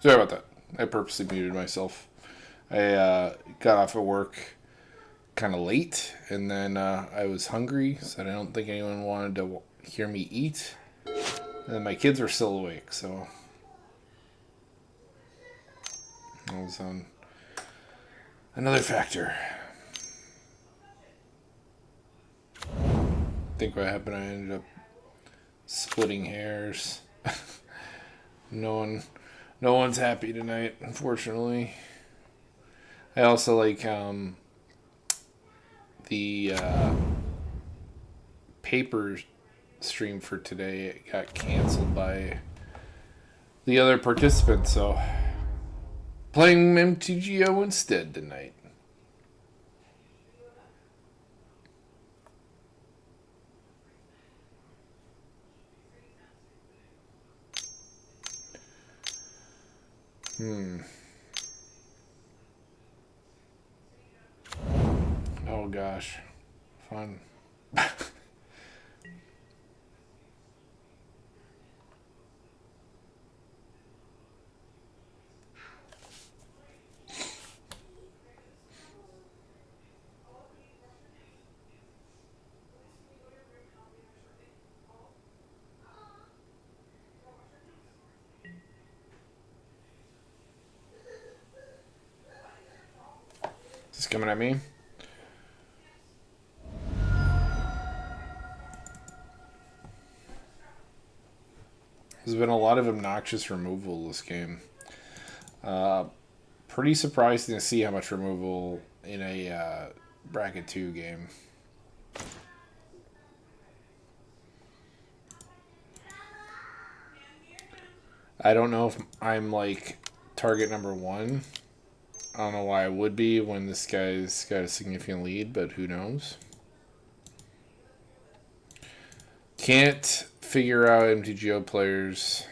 Sorry about that. I purposely muted myself. I got off of work kind of late, and then I was hungry, so I don't think anyone wanted to hear me eat. And then my kids were still awake, so that was another factor. I think what happened, I ended up splitting hairs. no one, no one's happy tonight, unfortunately. I also like the paper stream for today. It got canceled by the other participants, so playing MTGO instead tonight. Oh gosh. Fun. Is this coming at me? There's been a lot of obnoxious removal this game. Pretty surprising to see how much removal in a bracket 2 game. I don't know if I'm like target number 1. I don't know why I would be when this guy's got a significant lead, but who knows. Can't figure out MTGO players.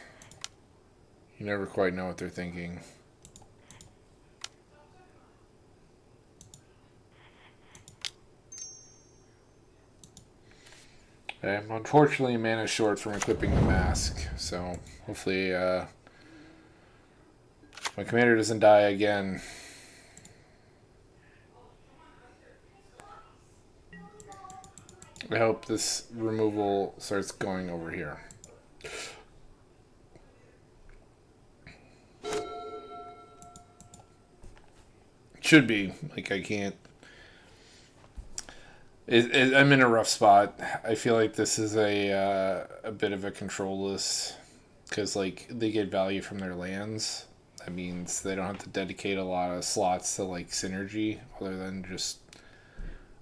You never quite know what they're thinking. I'm unfortunately mana short from equipping the mask, so hopefully my commander doesn't die again. I hope this removal starts going over here. Should be. Like, I can't... I'm in a rough spot. I feel like this is a bit of a control list because like they get value from their lands. That means they don't have to dedicate a lot of slots to like synergy, other than just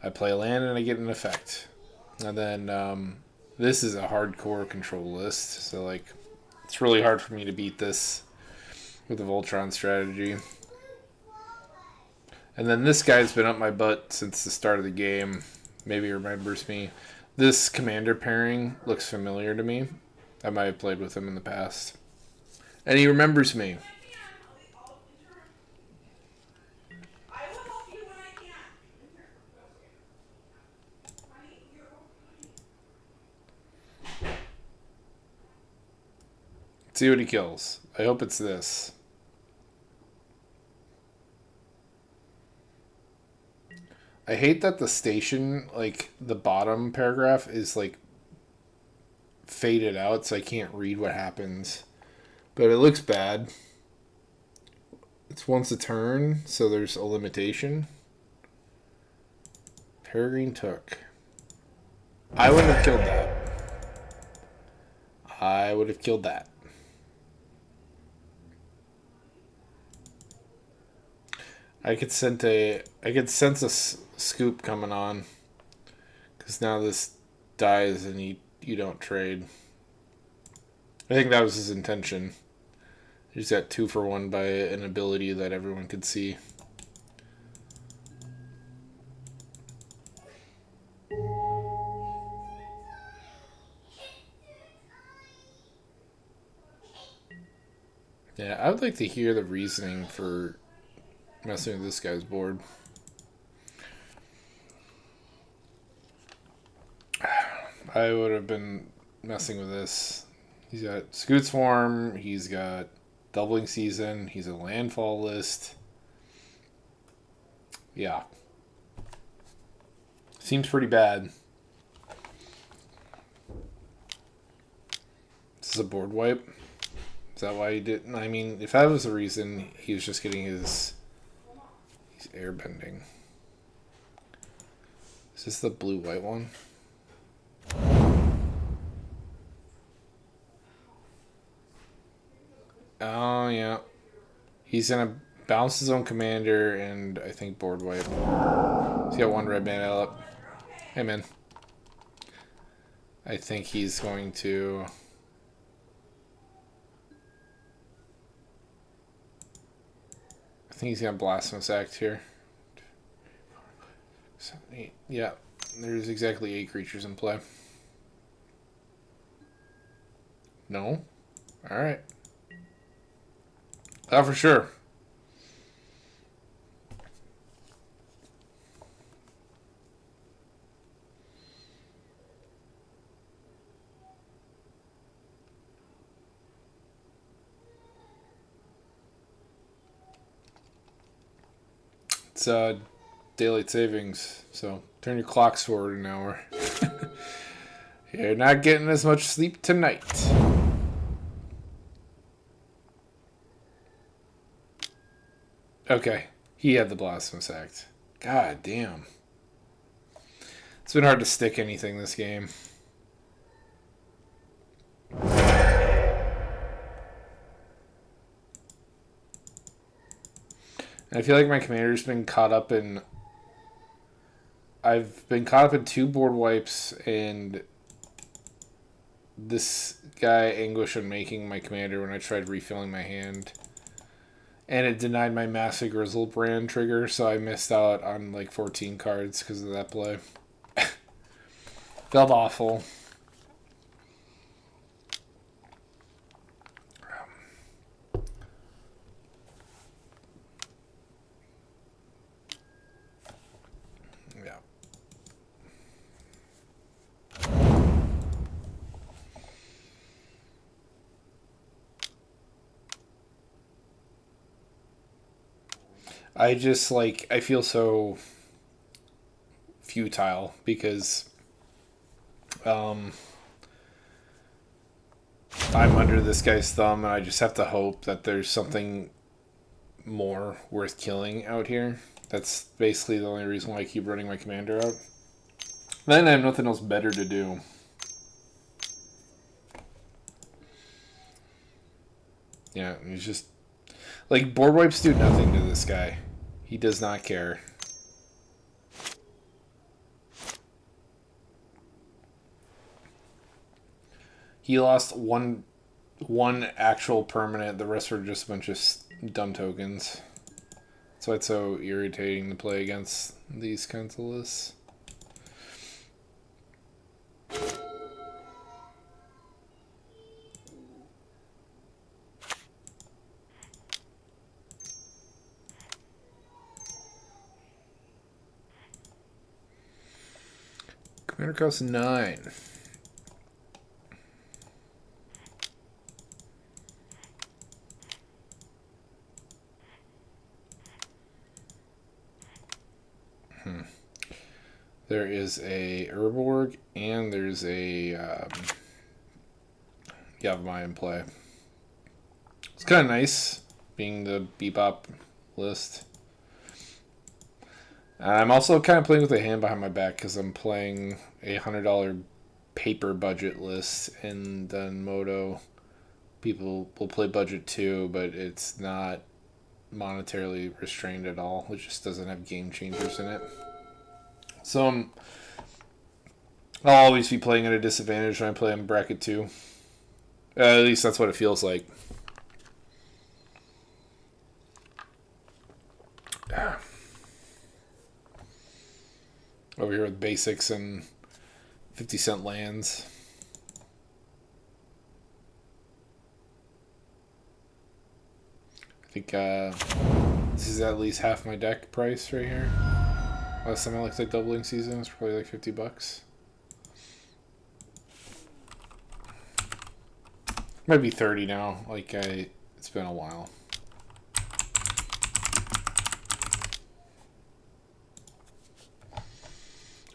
I play a land and I get an effect. And then this is a hardcore control list, so like it's really hard for me to beat this with the Voltron strategy. And then this guy's been up my butt since the start of the game. Maybe remembers me. This commander pairing looks familiar to me. I might have played with him in the past. And he remembers me. Let's see what he kills. I hope it's this. I hate that the station, like, the bottom paragraph is, like, faded out, so I can't read what happens. But it looks bad. It's once a turn, so there's a limitation. Peregrine took. I wouldn't have killed that. I would have killed that. I could sense a scoop coming on, because now this dies and you don't trade. I think that was his intention. He just got 2 for 1 by an ability that everyone could see. Yeah, I would like to hear the reasoning for messing with this guy's board. I would have been messing with this. He's got Scoot Swarm, he's got Doubling season. He's a landfall list. Yeah. Seems pretty bad. This is a board wipe. Is that why he didn't? I mean, if that was the reason, he was just getting his airbending. Is this the blue-white one? Oh, yeah. He's going to bounce his own commander and I think board wipe. He's got one red mana up. Hey, man. I think he's going to... I think he's going to Blasphemous Act here. 7, 8. Yeah, there's exactly 8 creatures in play. No? Alright. Oh, for sure. It's daylight savings, so turn your clocks forward an hour. You're not getting as much sleep tonight. Okay, he had the Blasphemous Act. God damn. It's been hard to stick anything this game. I feel like my commander's been caught up in... I've been caught up in 2 board wipes and this guy Anguish on making my commander when I tried refilling my hand. And it denied my Massive Grizzle brand trigger, so I missed out on like 14 cards because of that play. Felt awful. Yeah. I just like, I feel so futile because I'm under this guy's thumb and I just have to hope that there's something more worth killing out here. That's basically the only reason why I keep running my commander out. Then I have nothing else better to do. Yeah, he's just... Like, board wipes do nothing to this guy. He does not care. He lost one actual permanent. The rest were just a bunch of dumb tokens. That's why it's so irritating to play against these kinds of lists. Commander costs 9. There is a Urborg and there's a Yavimaya in play. It's kind of nice being the Bebop list. I'm also kind of playing with a hand behind my back because I'm playing a $100 paper budget list, and then Moto people will play budget too, but it's not monetarily restrained at all. It just doesn't have game changers in it. So I'll always be playing at a disadvantage when I play in bracket 2. At least that's what it feels like. Over here with basics and 50-cent lands. I think this is at least half my deck price right here. Last time I looked at doubling season, it was probably like $50. Might be 30 now. Like it's been a while.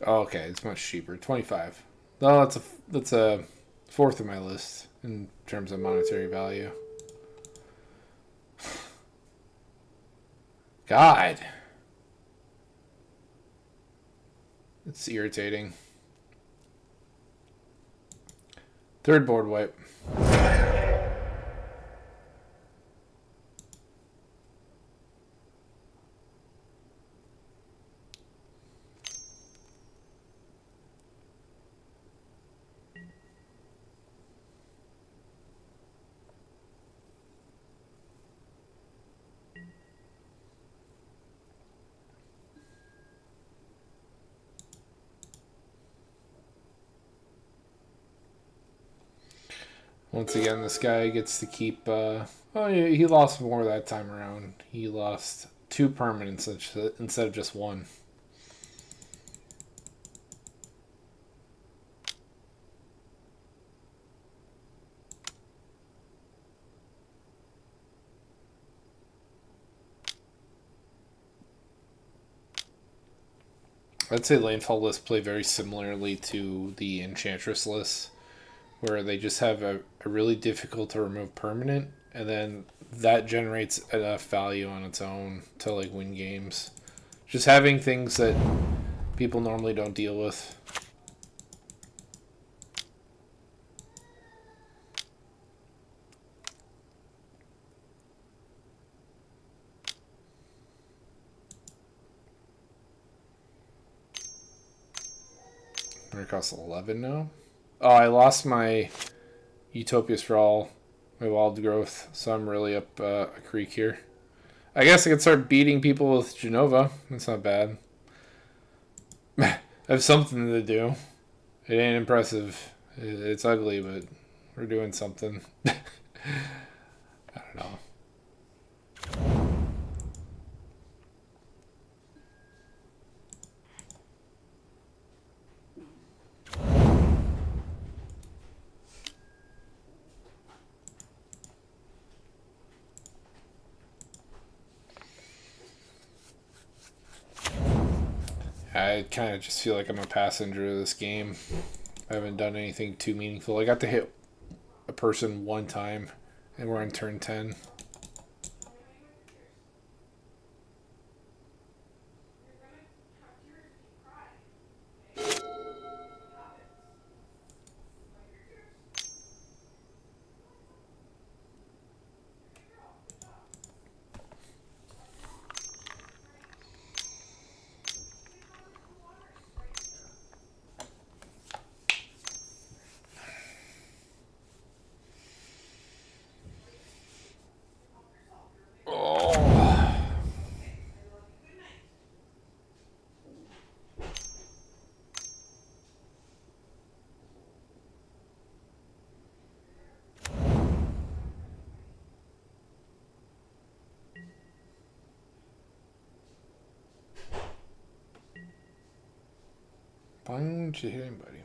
Oh, okay, it's much cheaper. 25. No, that's a fourth of my list in terms of monetary value. God. It's irritating. Third board wipe. Once again, this guy gets to keep... oh, yeah, he lost more that time around. He lost 2 permanents instead of just 1. I'd say landfall lists play very similarly to the Enchantress lists, where they just have a really difficult to remove permanent, and then that generates enough value on its own to like win games. Just having things that people normally don't deal with. It costs 11 now. Oh, I lost my Utopia Sprawl, my Wild Growth, so I'm really up a creek here. I guess I could start beating people with Genova. That's not bad. I have something to do. It ain't impressive. It's ugly, but we're doing something. I don't know. I kind of just feel like I'm a passenger of this game. I haven't done anything too meaningful. I got to hit a person 1 time, and we're on turn 10. Why didn't you hit anybody?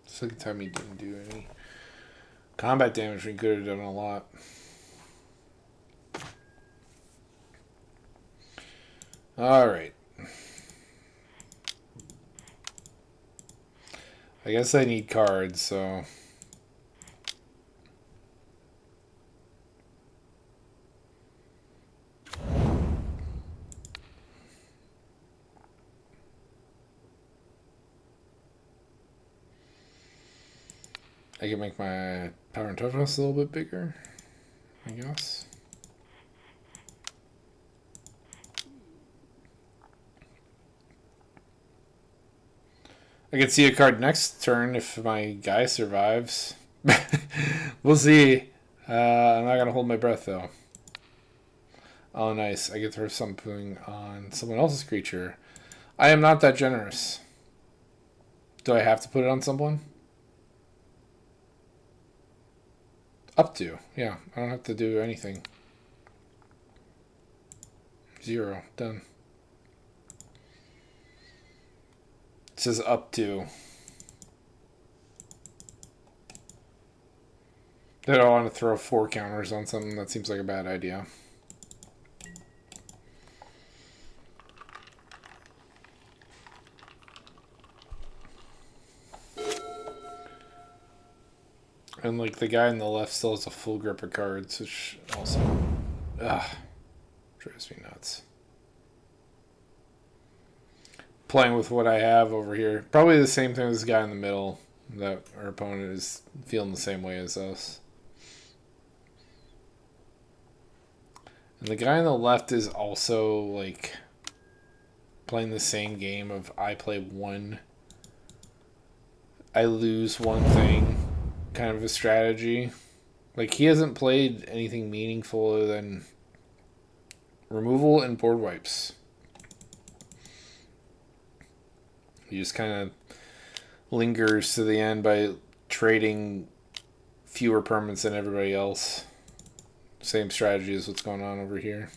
Second time he didn't do any combat damage. We could have done a lot. Alright. I guess I need cards, so... I can make my power and toughness a little bit bigger, I guess. I can see a card next turn if my guy survives. We'll see. I'm not going to hold my breath, though. Oh, nice. I get to throw something on someone else's creature. I am not that generous. Do I have to put it on someone? Up to. Yeah, I don't have to do anything. 0. Done. It says up to. They don't want to throw 4 counters on something. That seems like a bad idea. And like the guy on the left still has a full grip of cards, which also drives me nuts. Playing with what I have over here. Probably the same thing as the guy in the middle. That our opponent is feeling the same way as us. And the guy on the left is also like playing the same game of I play one, I lose one thing kind of a strategy. Like he hasn't played anything meaningful other than removal and board wipes. He just kind of lingers to the end by trading fewer permanents than everybody else. Same strategy as what's going on over here.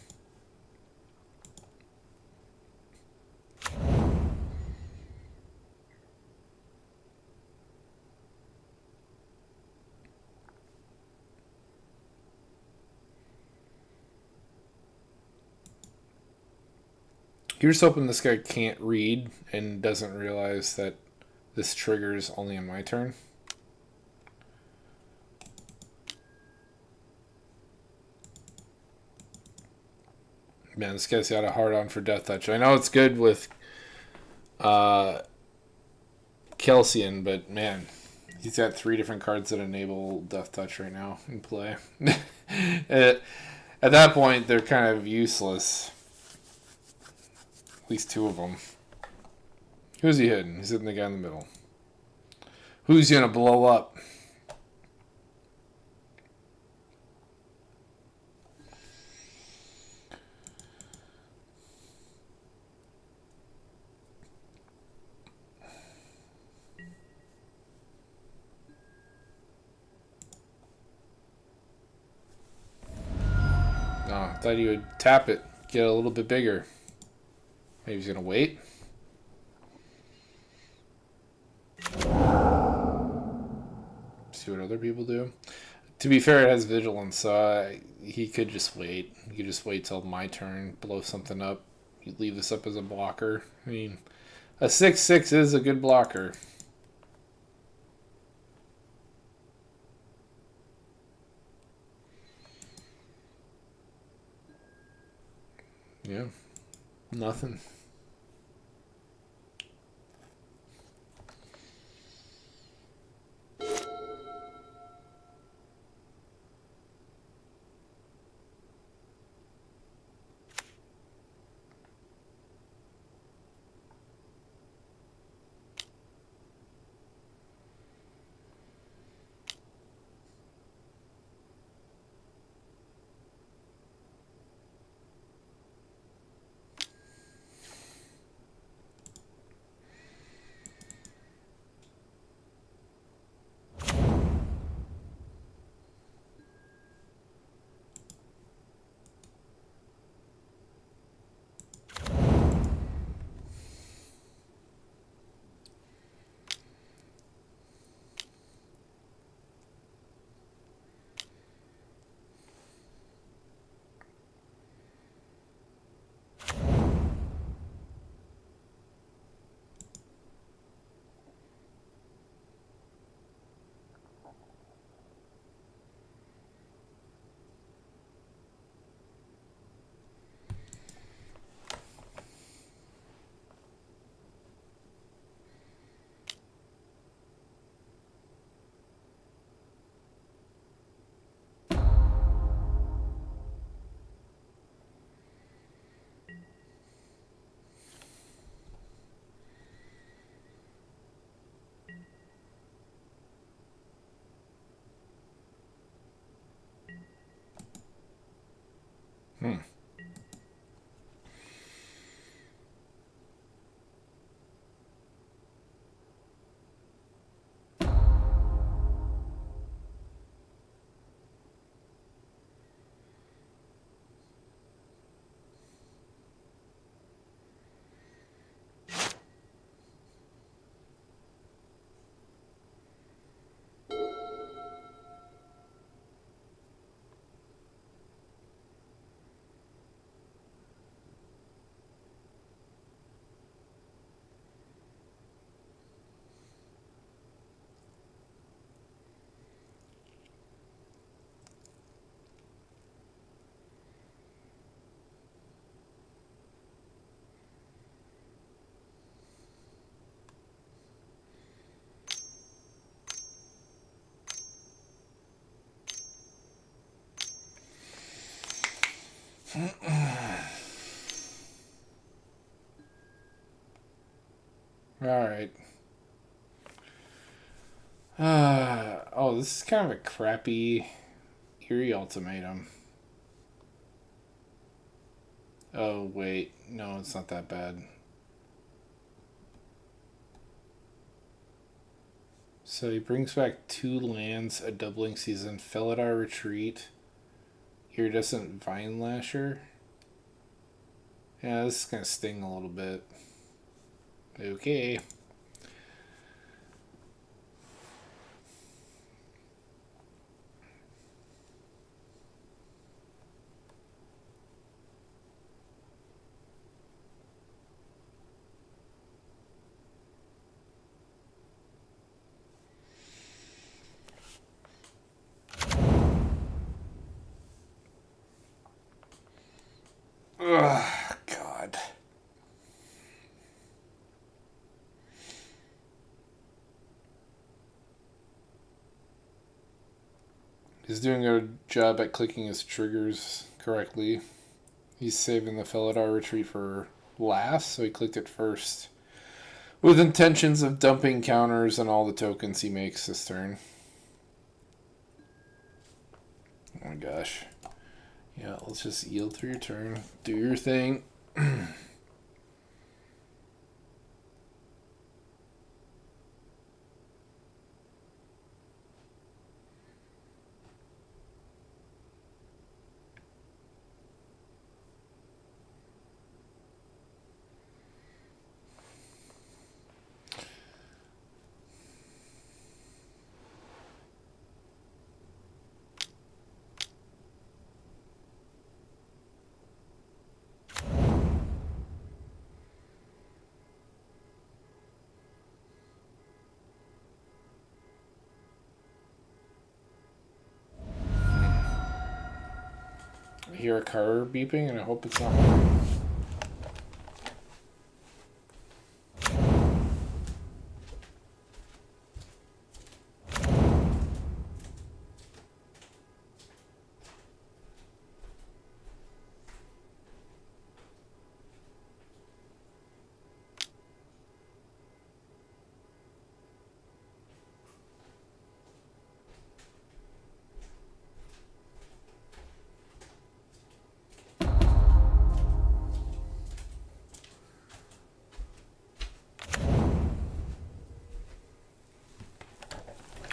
You're just hoping this guy can't read and doesn't realize that this triggers only on my turn. Man, this guy's got a hard on for Death Touch. I know it's good with Kelsian, but man, he's got 3 different cards that enable Death Touch right now in play. At that point, they're kind of useless. At least 2 of them. Who's he hitting? He's hitting the guy in the middle. Who's going to blow up? Oh, I thought he would tap it, get a little bit bigger. Maybe he's going to wait. See what other people do. To be fair, it has vigilance, so he could just wait. He could just wait till my turn, blow something up. You leave this up as a blocker. I mean, a 6/6 is a good blocker. Yeah, nothing. Alright. Oh, this is kind of a crappy Eerie ultimatum. Oh, wait. No, it's not that bad. So he brings back 2 lands, a doubling season, Felidar Retreat, Iridescent Vine Lasher. Yeah, this is going to sting a little bit. Okay. Ugh, God. He's doing a job at clicking his triggers correctly. He's saving the Felidar Retreat for last, so he clicked it first. With intentions of dumping counters on all the tokens he makes this turn. Oh my gosh. Yeah, let's just yield through your turn. Do your thing. I hear a car beeping and I hope it's not mine.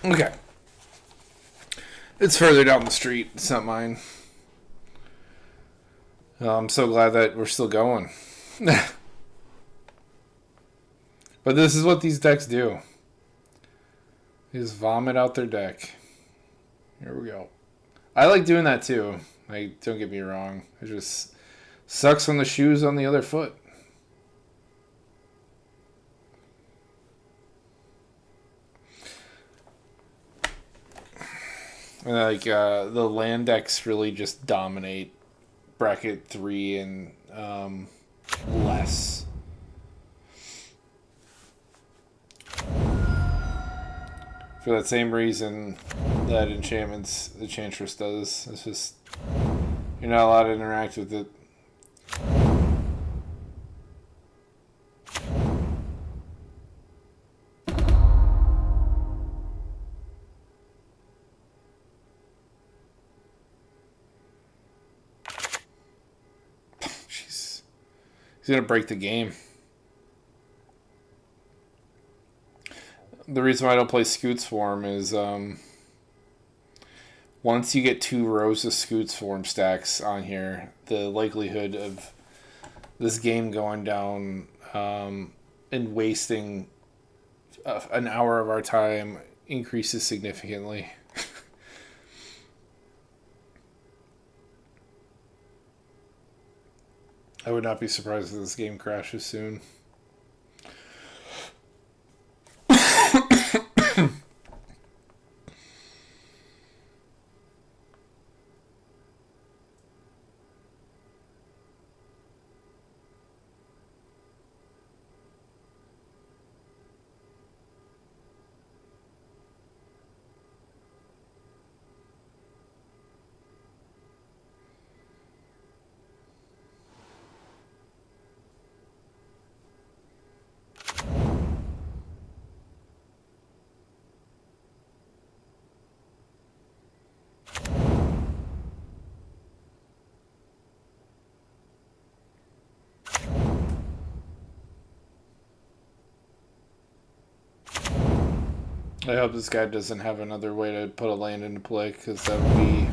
Okay. It's further down the street. It's not mine. I'm so glad that we're still going. But this is what these decks do. They just vomit out their deck. Here we go. I like doing that too. Like, don't get me wrong. It just sucks when the shoe's on the other foot. Like, the land decks really just dominate bracket 3 and less. For that same reason that the Enchantress does. It's just, you're not allowed to interact with it. Jeez. He's going to break the game. The reason why I don't play Scoots Form is once you get 2 rows of Scoots Form stacks on here, the likelihood of this game going down and wasting an hour of our time increases significantly. I would not be surprised if this game crashes soon. I hope this guy doesn't have another way to put a land into play, because that would be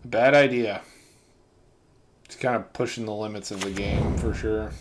a bad idea. It's kind of pushing the limits of the game, for sure.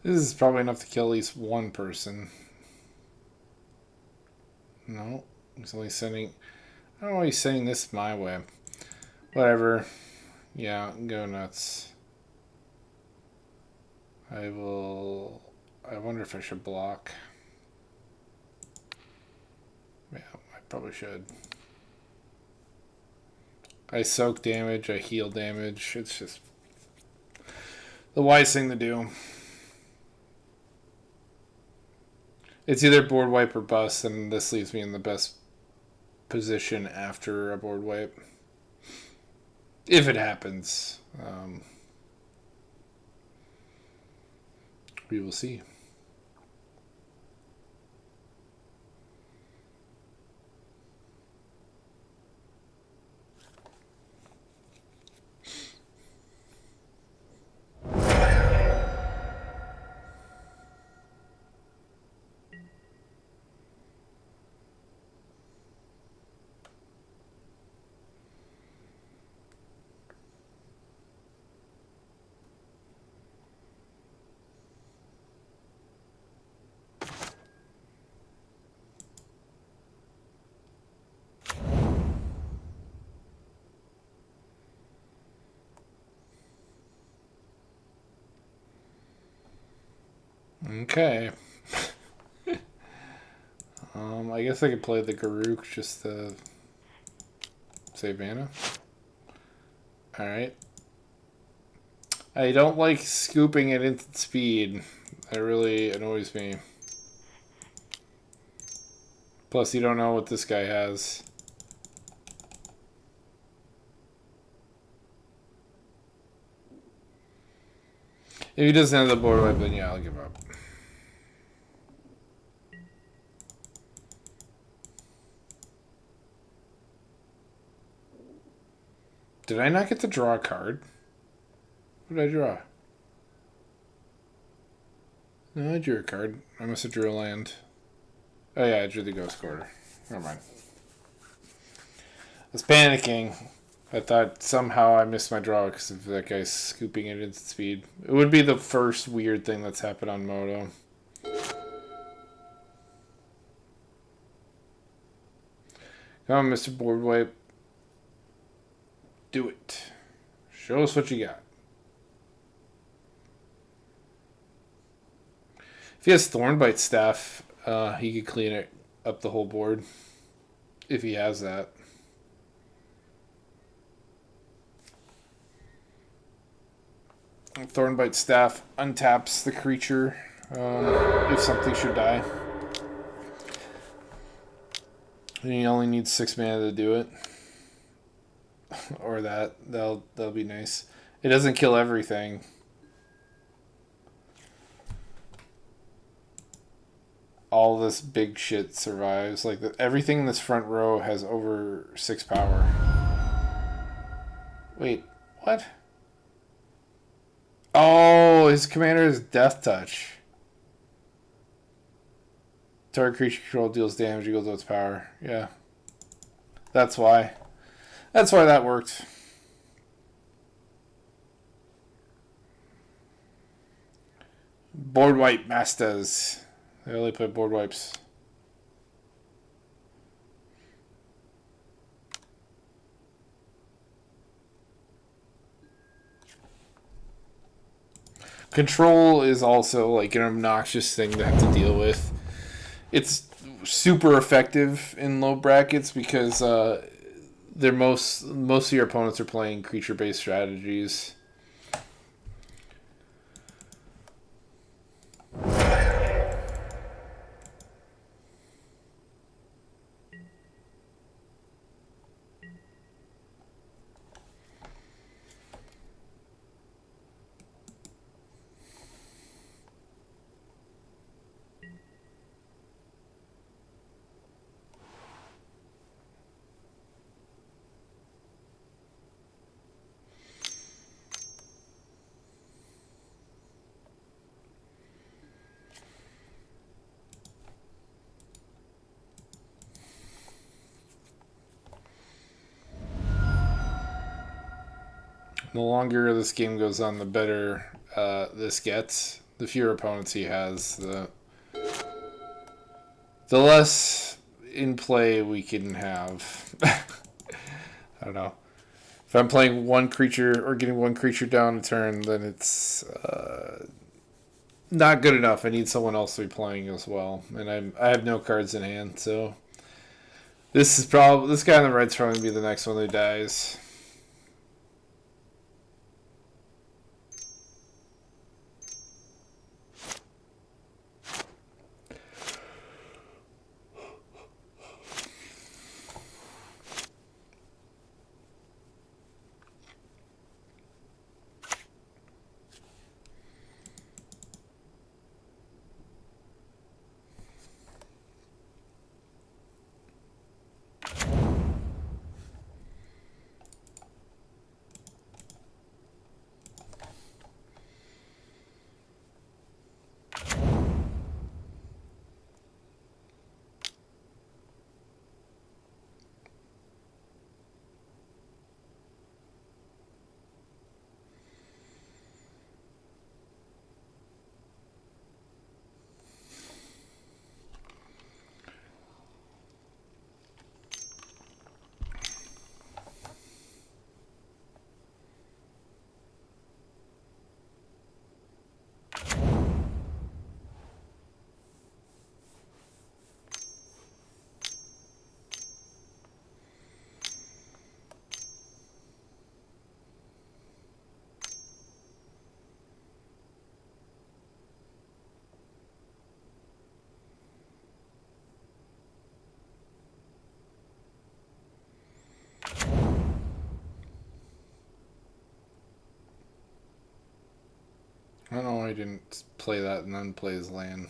This is probably enough to kill at least one person. No, he's only sending... I don't know why he's sending this my way. Whatever. Yeah, go nuts. I will... I wonder if I should block. Yeah, I probably should. I soak damage, I heal damage. It's just the wise thing to do. It's either board wipe or bust, and this leaves me in the best position after a board wipe. If it happens. We will see. Okay. I guess I could play the Garuk just to save mana. Alright. I don't like scooping at instant speed. That really annoys me. Plus, you don't know what this guy has. If he doesn't have the board wipe, then yeah, I'll give up. Did I not get to draw a card? What did I draw? No, I drew a card. I must have drew a land. Oh yeah, I drew the Ghost Quarter. Never mind. I was panicking. I thought somehow I missed my draw because of that guy scooping at instant speed. It would be the first weird thing that's happened on Moto. Come on, Mr. Board Wipe. Do it. Show us what you got. If he has Thornbite Staff, he could clean it up the whole board. If he has that. Thornbite Staff untaps the creature if something should die. And he only needs 6 mana to do it. Or that'll be nice. It doesn't kill everything. All this big shit survives. Like everything in this front row has over 6 power. Wait, what? Oh, his commander is Death Touch. Target creature control deals damage equal to its power. Yeah. That's why. That's why that worked. Board wipe masters. They only play board wipes. Control is also like an obnoxious thing to have to deal with. It's super effective in low brackets because they're most of your opponents are playing creature based strategies. The longer this game goes on, the better this gets. The fewer opponents he has, the less in play we can have. I don't know. If I'm playing one creature or getting one creature down a turn, then it's not good enough. I need someone else to be playing as well, and I have no cards in hand, so this guy on the right's probably gonna be the next one who dies. I don't know why I didn't play that and then play his land.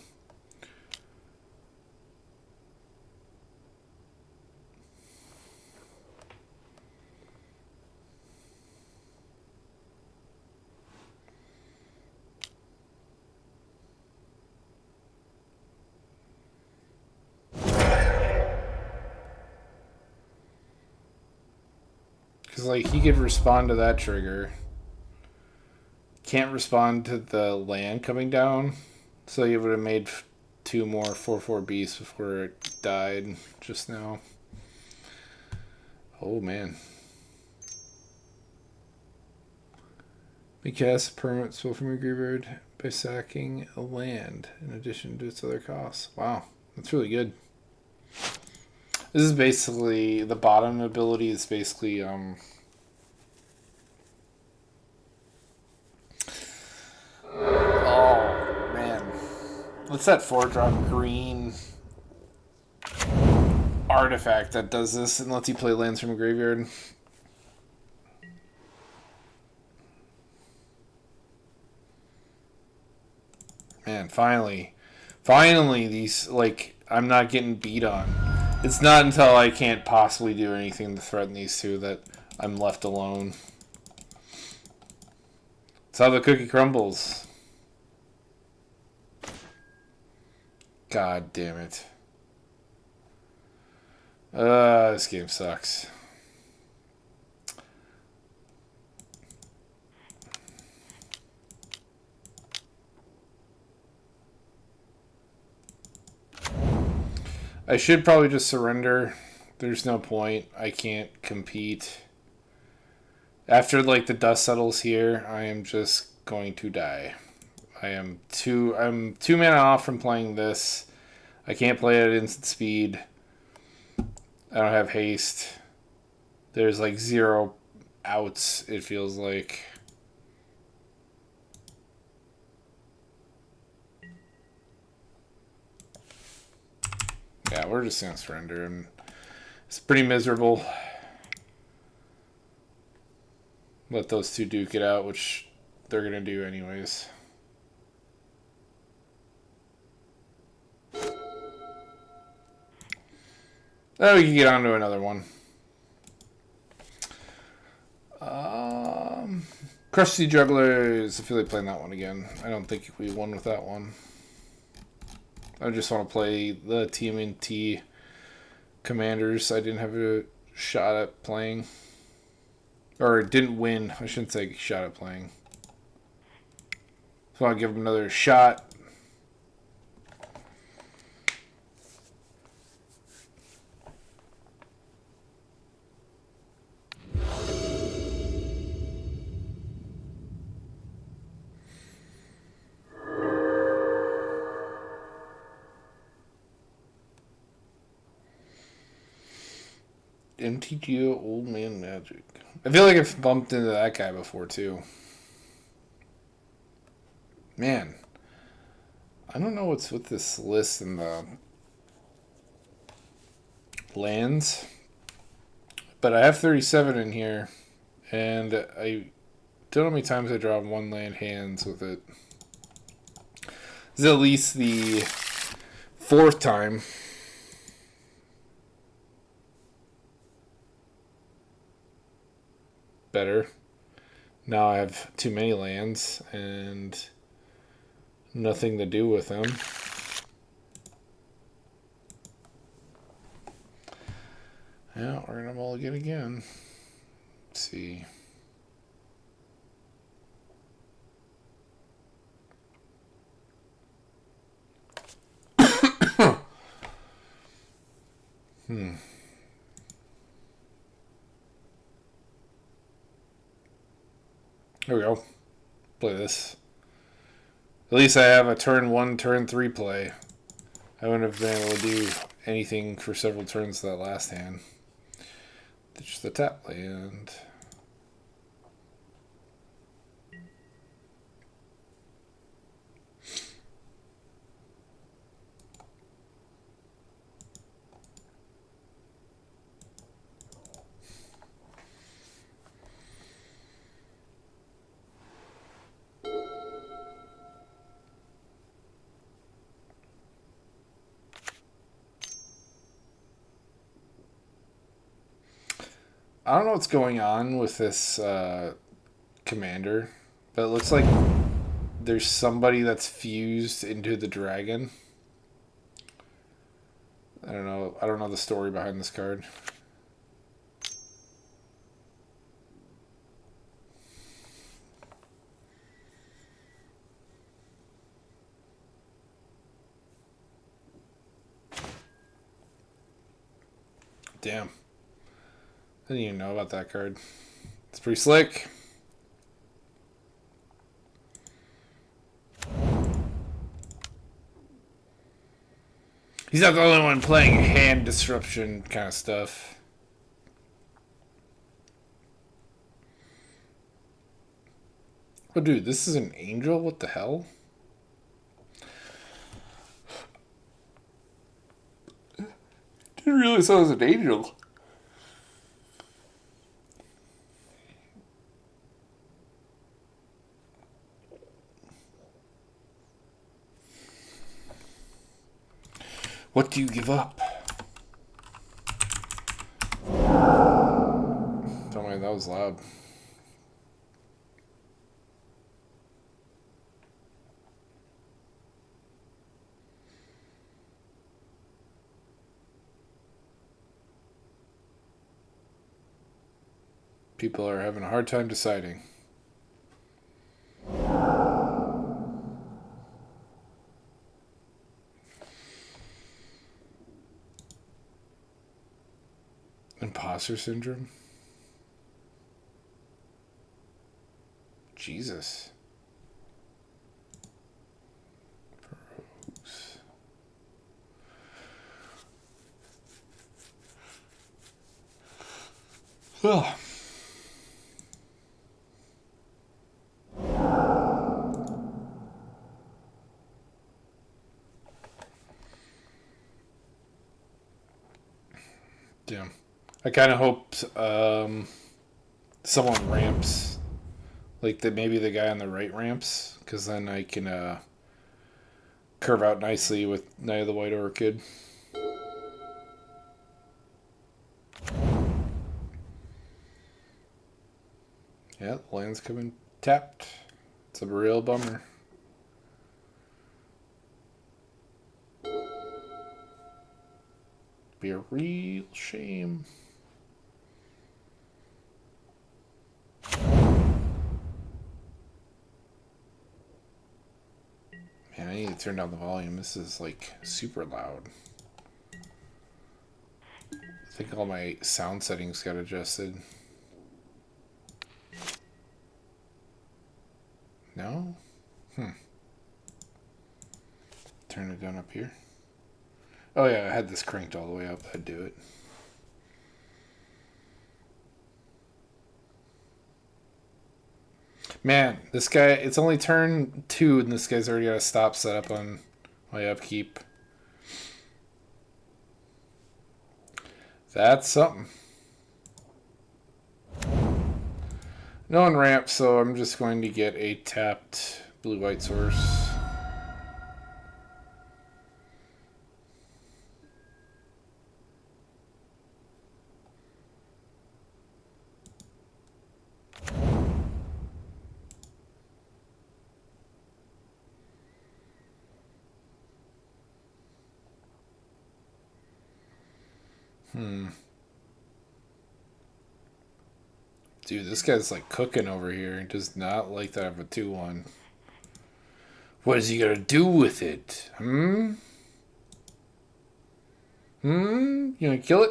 Because, like, he could respond to that trigger. Can't respond to the land coming down. So you would have made two more 4/4 beasts before it died just now. Oh, man. We cast a permanent spell from your graveyard by sacking a land in addition to its other costs. Wow, that's really good. This is basically the bottom ability is basically oh man. What's that 4-drop green artifact that does this and lets you play lands from a graveyard? Man, finally these, like, I'm not getting beat on. It's not until I can't possibly do anything to threaten these two that I'm left alone. That's how the cookie crumbles. God damn it. This game sucks. I should probably just surrender. There's no point. I can't compete. After like the dust settles here, I am just going to die. I'm 2 mana off from playing this. I can't play it at instant speed. I don't have haste. There's like 0 outs, it feels like. Yeah, we're just gonna surrender, and it's pretty miserable. Let those two duke it out, which they're gonna do anyways. Oh, we can get on to another one. Crusty Jugglers. I feel like playing that one again. I don't think we won with that one. I just want to play the TMNT Commanders. I didn't have a shot at playing. Or didn't win. I shouldn't say shot at playing. So I'll give them another shot. MTGO Old Man Magic. I feel like I've bumped into that guy before too. Man, I don't know what's with this list and the lands, but I have 37 in here, and I don't know how many times I draw 1 land hands with it. This is at least the 4th time. Better. Now I have too many lands and nothing to do with them. Yeah, we're gonna mulligan again. Let's see. There we go. Play this. At least I have a turn 1, turn 3 play. I wouldn't have been able to do anything for several turns to that last hand. Just the tap land. I don't know what's going on with this commander, but it looks like there's somebody that's fused into the dragon. I don't know. I don't know the story behind this card. Damn. I didn't even know about that card. It's pretty slick. He's not the only one playing hand disruption kind of stuff. Oh, dude, this is an angel? What the hell? Didn't realize I was an angel. What do you give up? Don't mind, that was loud. People are having a hard time deciding. Imposter syndrome? Jesus. Ugh. Damn. I kind of hope someone ramps. Like that, maybe the guy on the right ramps. Because then I can curve out nicely with Night of the White Orchid. Yeah, the land's coming tapped. It's a real bummer. Be a real shame. Man, I need to turn down the volume. This is like super loud. I think all my sound settings got adjusted. No? Turn it down up here. Oh yeah, I had this cranked all the way up. I'd do it. Man, this guy, it's only turn 2 and this guy's already got a stop set up on my upkeep. That's something. No one ramps, so I'm just going to get a tapped blue-white source. Dude, this guy's like cooking over here. He does not like that I have a 2-1. What is he gonna do with it? You gonna kill it?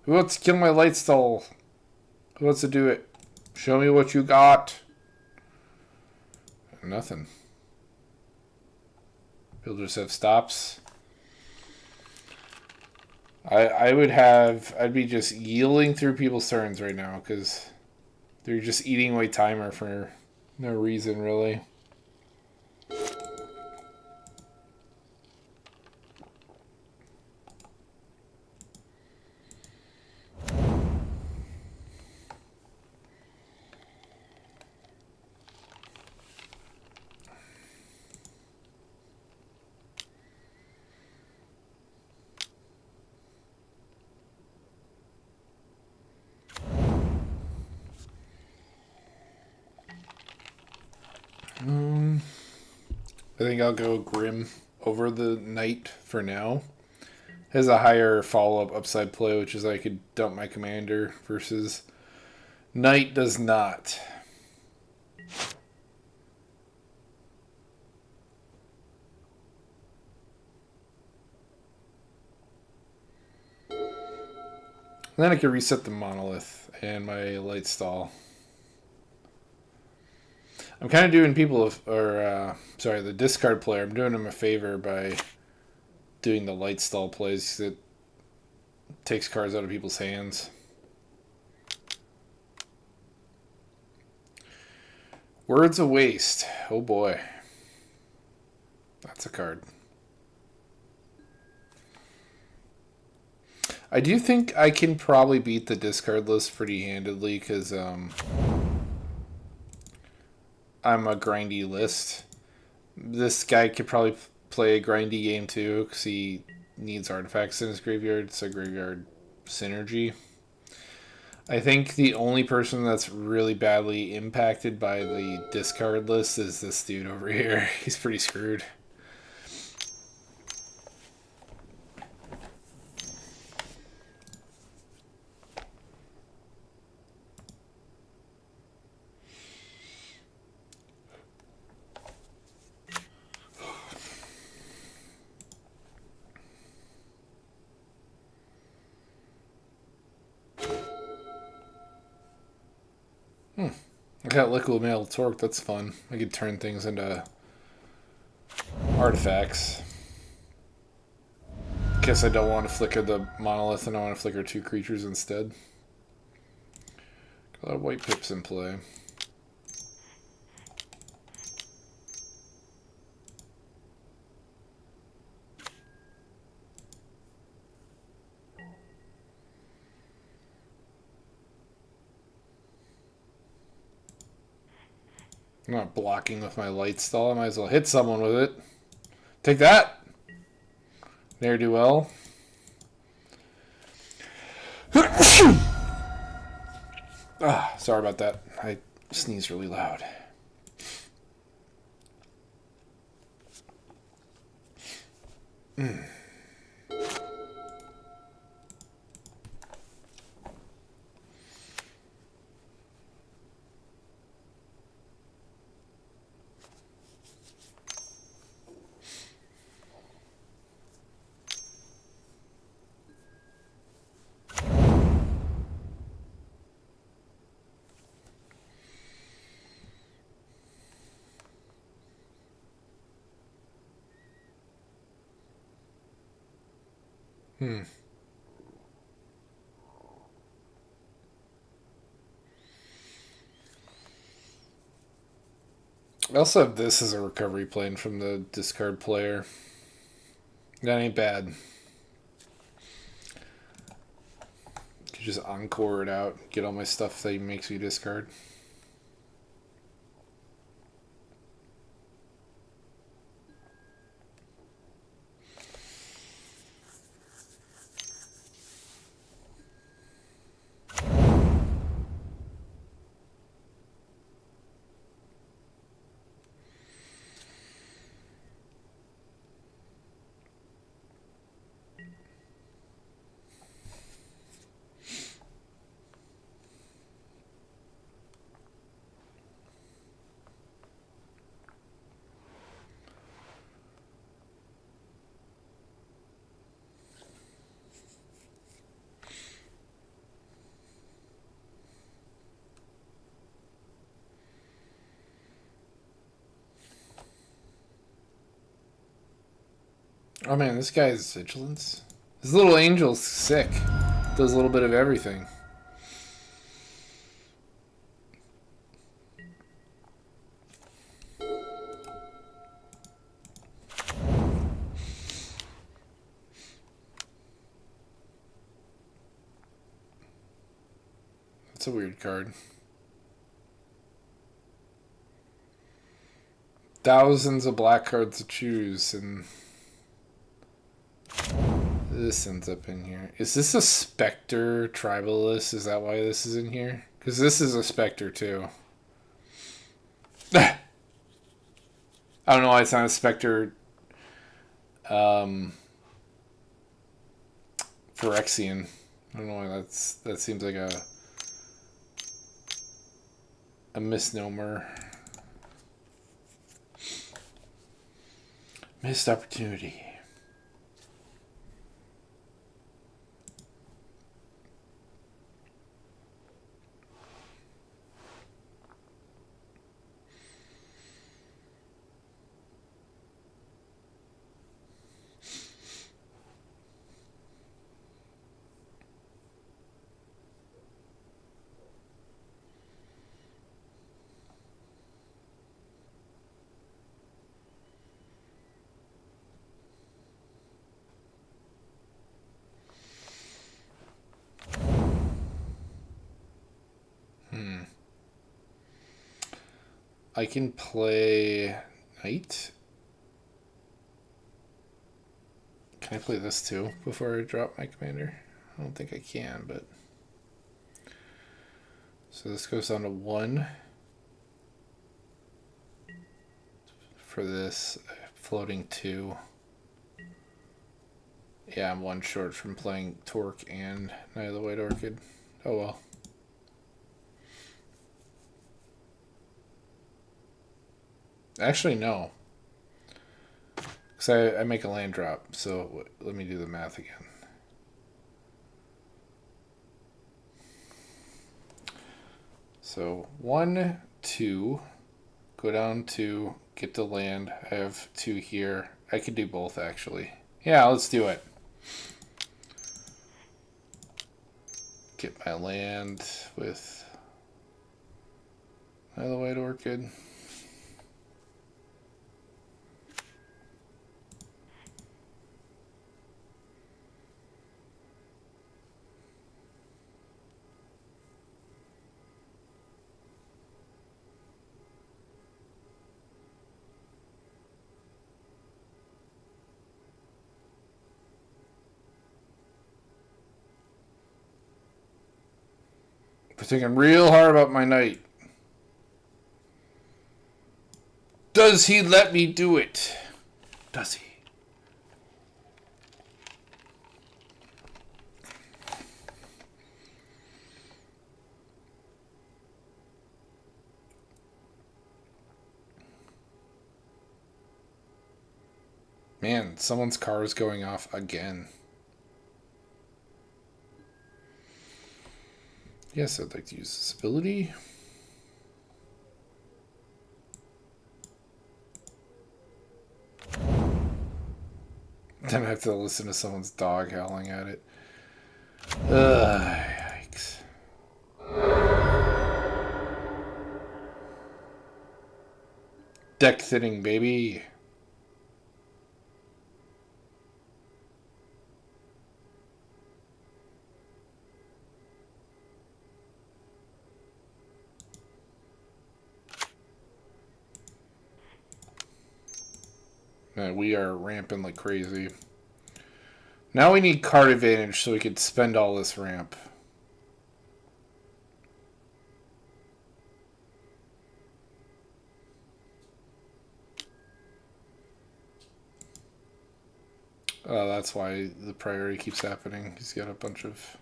Who wants to kill my light stall? Who wants to do it? Show me what you got. Nothing. Builders have stops. I'd be just yielding through people's turns right now because they're just eating away timer for no reason, really. I think I'll go Grim over the Knight for now. Has a higher follow-up upside play, which is I could dump my commander versus Knight does not. And then I can reset the Monolith and my Light Stall. I'm kind of doing the discard player. I'm doing him a favor by doing the light stall plays that takes cards out of people's hands. Words of Waste. Oh boy. That's a card. I do think I can probably beat the discard list pretty handedly because I'm a grindy list. This guy could probably play a grindy game too because he needs artifacts in his graveyard. It's a graveyard synergy. I think the only person that's really badly impacted by the discard list is this dude over here. He's pretty screwed. got liquid metal torque. That's fun. I could turn things into artifacts. Guess I don't want to flicker the monolith and I want to flicker 2 creatures instead. Got a lot of white pips in play. I'm not blocking with my light stall. I might as well hit someone with it. Take that! Ne'er do well. Sorry about that. I sneezed really loud. I also have this as a recovery plane from the discard player. That ain't bad. Could just encore it out, get all my stuff that he makes me discard. Oh man, this guy's vigilance. His little angel's sick. Does a little bit of everything. That's a weird card. Thousands of black cards to choose, and this ends up in here. Is this a Spectre Tribalist? Is that why this is in here? Because this is a Spectre too. I don't know why it's not a Spectre Phyrexian. I don't know why that seems like a misnomer. Missed opportunity. I can play Knight. Can I play this too before I drop my commander? I don't think I can, but... So this goes down to 1. For this, floating 2. Yeah, I'm 1 short from playing Torque and Night of the White Orchid. Oh well. Actually, no. Because I make a land drop, so let me do the math again. So 1, 2. Go down 2. Get the land. I have 2 here. I could do both, actually. Yeah, let's do it. Get my land with another white orchid. I'm thinking real hard about my knight. Does he let me do it? Does he? Man, someone's car is going off again. Yes, I'd like to use this ability. Then I have to listen to someone's dog howling at it. Yikes. Deck thinning, baby. Man, we are ramping like crazy. Now we need card advantage so we could spend all this ramp. Oh, that's why the priority keeps happening. He's got a bunch of...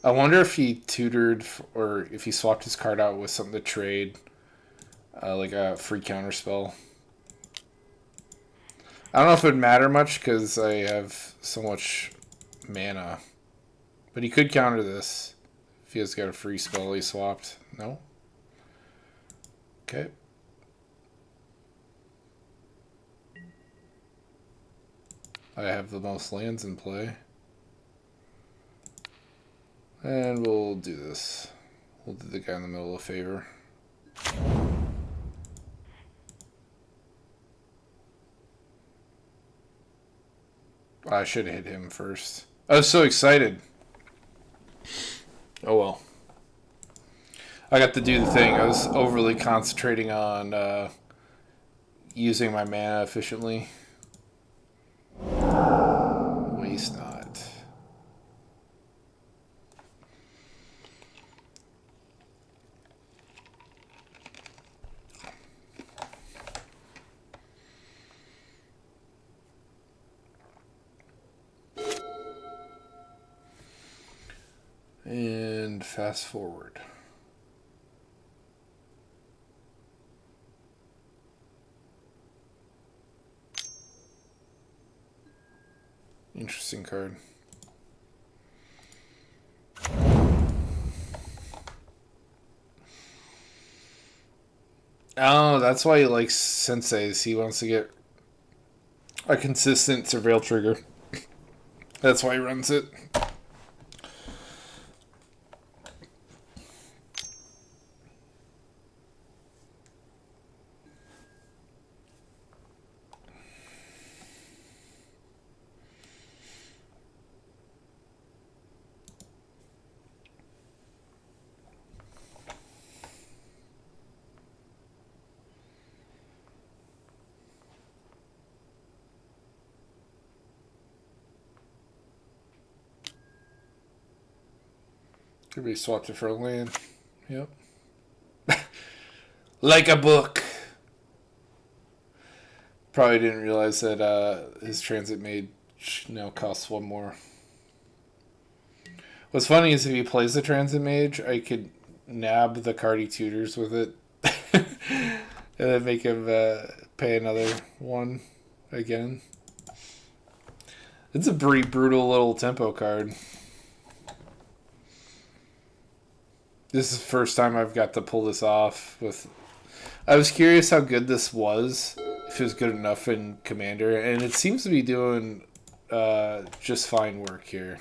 I wonder if he tutored or if he swapped his card out with something to trade. Like a free counter spell. I don't know if it would matter much because I have so much mana. But he could counter this if he has got a free spell he swapped. No? Okay. I have the most lands in play. And we'll do this. We'll do the guy in the middle a favor. I should have hit him first. I was so excited. Oh well. I got to do the thing. I was overly concentrating on using my mana efficiently. Waste not. And fast forward. Interesting card. Oh, that's why he likes Sensei's. He wants to get a consistent surveil trigger. That's why he runs it. Could be swapped it for a land. Yep. Like a book. Probably didn't realize that his transit mage now costs 1 more. What's funny is if he plays the transit mage, I could nab the card he tutors with it. And then make him pay another 1 again. It's a pretty brutal little tempo card. This is the first time I've got to pull this off. I was curious how good this was, if it was good enough in Commander, and it seems to be doing just fine work here.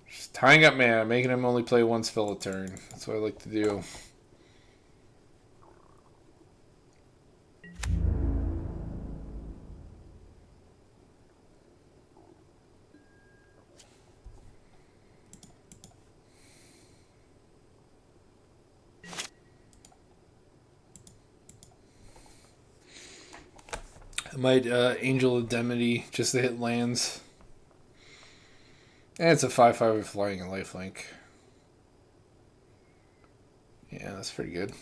Just tying up mana, making him only play one spell a turn. That's what I like to do. I might Angel Indemnity just to hit lands. And it's a 5/5 with flying and lifelink. Yeah, that's pretty good.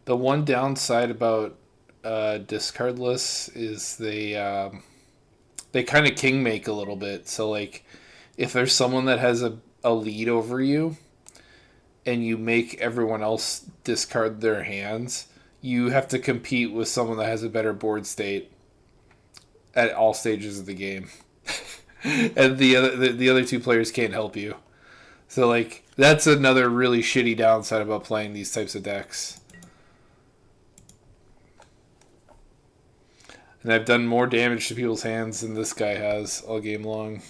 The one downside about discardless is they kind of king make a little bit. So like, if there's someone that has a lead over you, and you make everyone else discard their hands, you have to compete with someone that has a better board state at all stages of the game, and the other two players can't help you. So like, that's another really shitty downside about playing these types of decks. And I've done more damage to people's hands than this guy has all game long.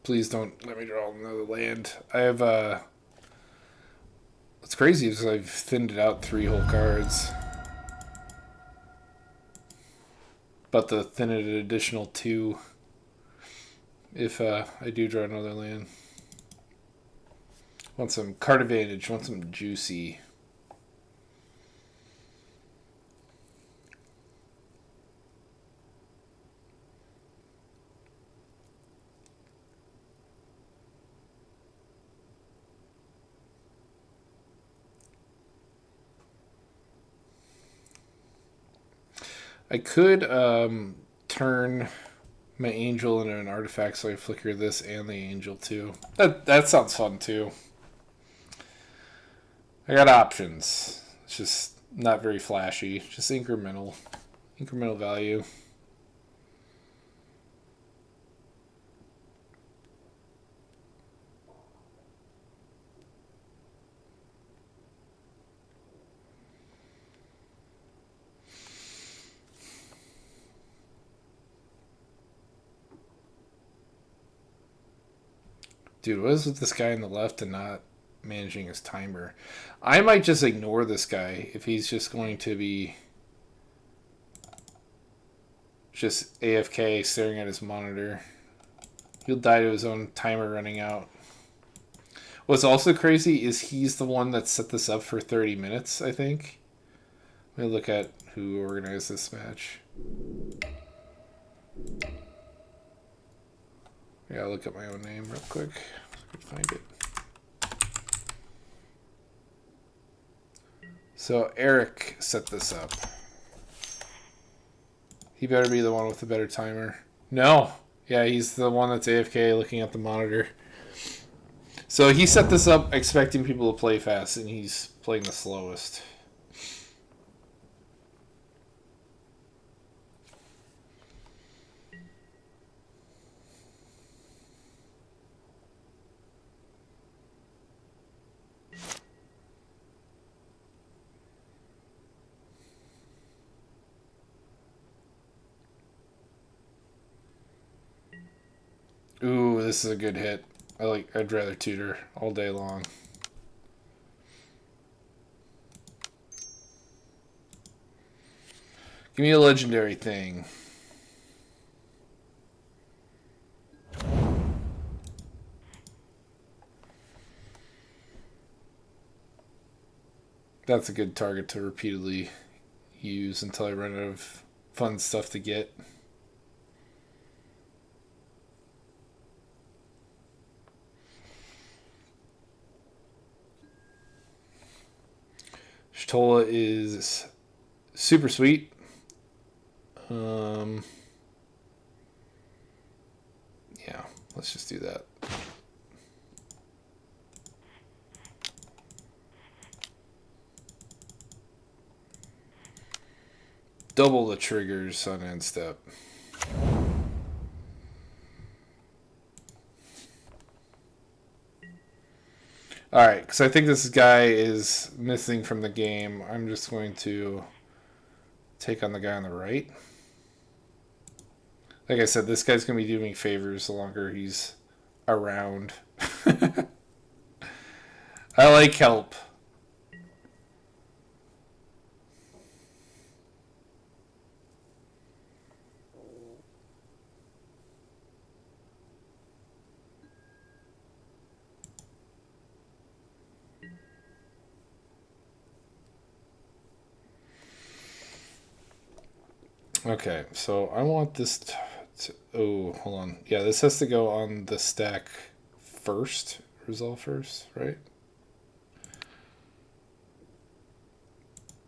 Please don't let me draw another land. I have what's crazy is I've thinned it out 3 whole cards. But to thin it an additional 2 if I do draw another land. Want some card advantage, want some juicy. I could turn my angel into an artifact, so I flicker this and the angel too. That sounds fun too. I got options. It's just not very flashy. Just incremental value. Dude, what is with this guy on the left and not managing his timer? I might just ignore this guy if he's just going to be just AFK staring at his monitor. He'll die to his own timer running out. What's also crazy is he's the one that set this up for 30 minutes, I think. Let me look at who organized this match. Yeah, I'll look at my own name real quick. I can find it. So Eric set this up. He better be the one with the better timer. No. Yeah, he's the one that's AFK looking at the monitor. So he set this up expecting people to play fast, and he's playing the slowest. Ooh, this is a good hit. I'd rather tutor all day long. Give me a legendary thing. That's a good target to repeatedly use until I run out of fun stuff to get. Shatola is super sweet. Yeah, let's just do that. Double the triggers on end step. Alright, because I think this guy is missing from the game, I'm just going to take on the guy on the right. Like I said, this guy's going to be doing me favors the longer he's around. I like help. Okay, so I want this to, oh, hold on. Yeah, this has to go on the stack first. Resolve first, right?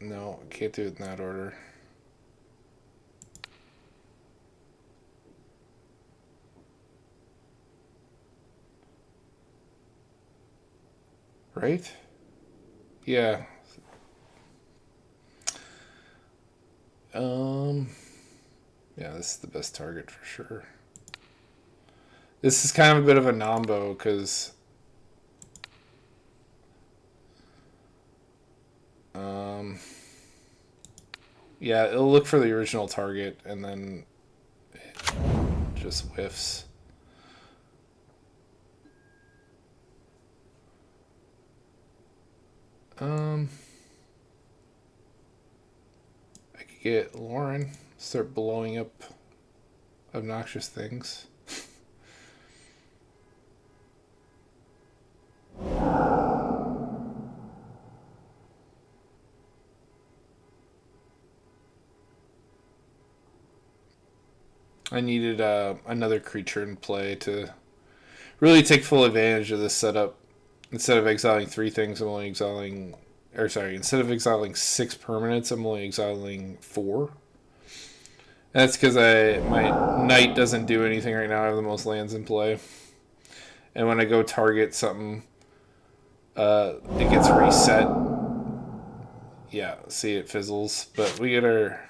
No, can't do it in that order. Right? Yeah. Yeah, this is the best target for sure. This is kind of a bit of a nombo because yeah, it'll look for the original target and then it just whiffs. I could get Lauren, start blowing up obnoxious things. I needed another creature in play to really take full advantage of this setup. Instead of exiling 3 things, I'm only exiling... Or sorry, instead of exiling 6 permanents, I'm only exiling 4. That's because my knight doesn't do anything right now. I have the most lands in play. And when I go target something, it gets reset. Yeah, see, it fizzles. But we get our...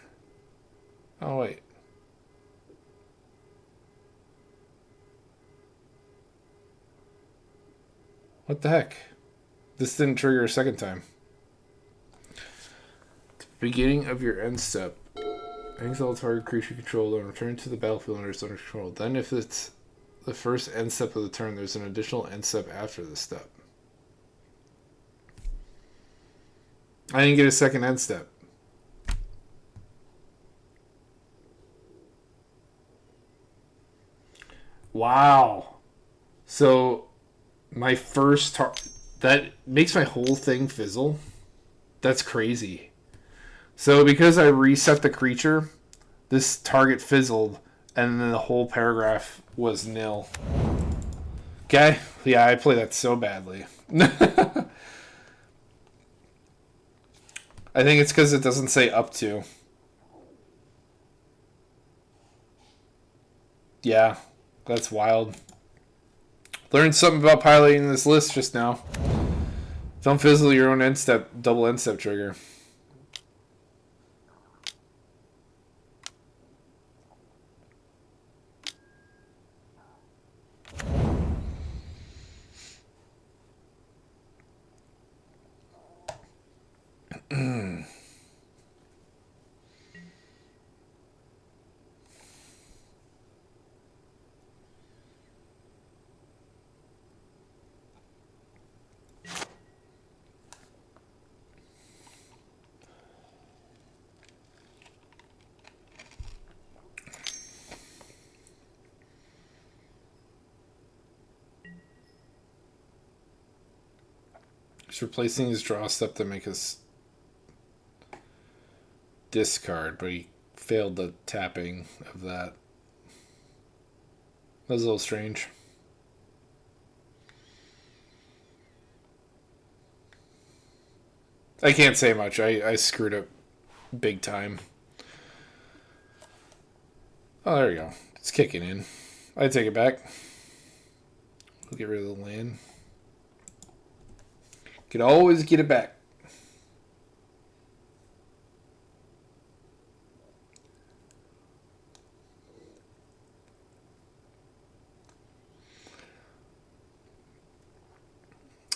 Oh, wait. What the heck? This didn't trigger a second time. Beginning of your end step. Exile target creature controlled and return to the battlefield under its owner's control. Then if it's the first end step of the turn, there's an additional end step after this step. I didn't get a second end step. Wow. So my first that makes my whole thing fizzle. That's crazy. So because I reset the creature, this target fizzled, and then the whole paragraph was nil. Okay? Yeah, I play that so badly. I think it's because it doesn't say up to. Yeah, that's wild. Learned something about piloting this list just now. Don't fizzle your own end step, double end step trigger. He's replacing his draw step to make us discard, but he failed the tapping of that. That was a little strange. I can't say much. I screwed up big time. Oh, there we go. It's kicking in. I take it back. We'll get rid of the land. Could always get it back.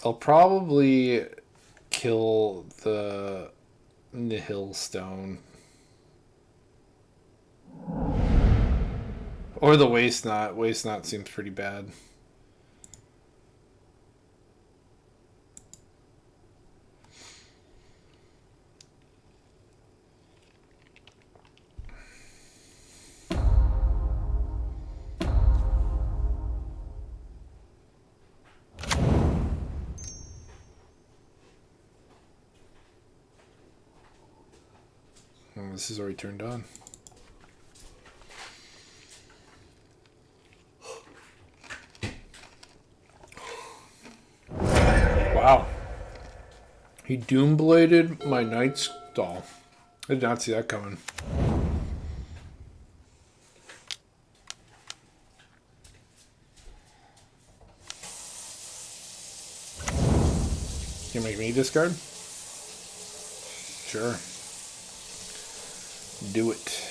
I'll probably kill the Nihil Stone. Or the Waste Knot. Waste Knot seems pretty bad. Oh, this is already turned on. Wow. He Doombladed my Knight's Stall. I did not see that coming. Can you make me discard? Sure. Do it.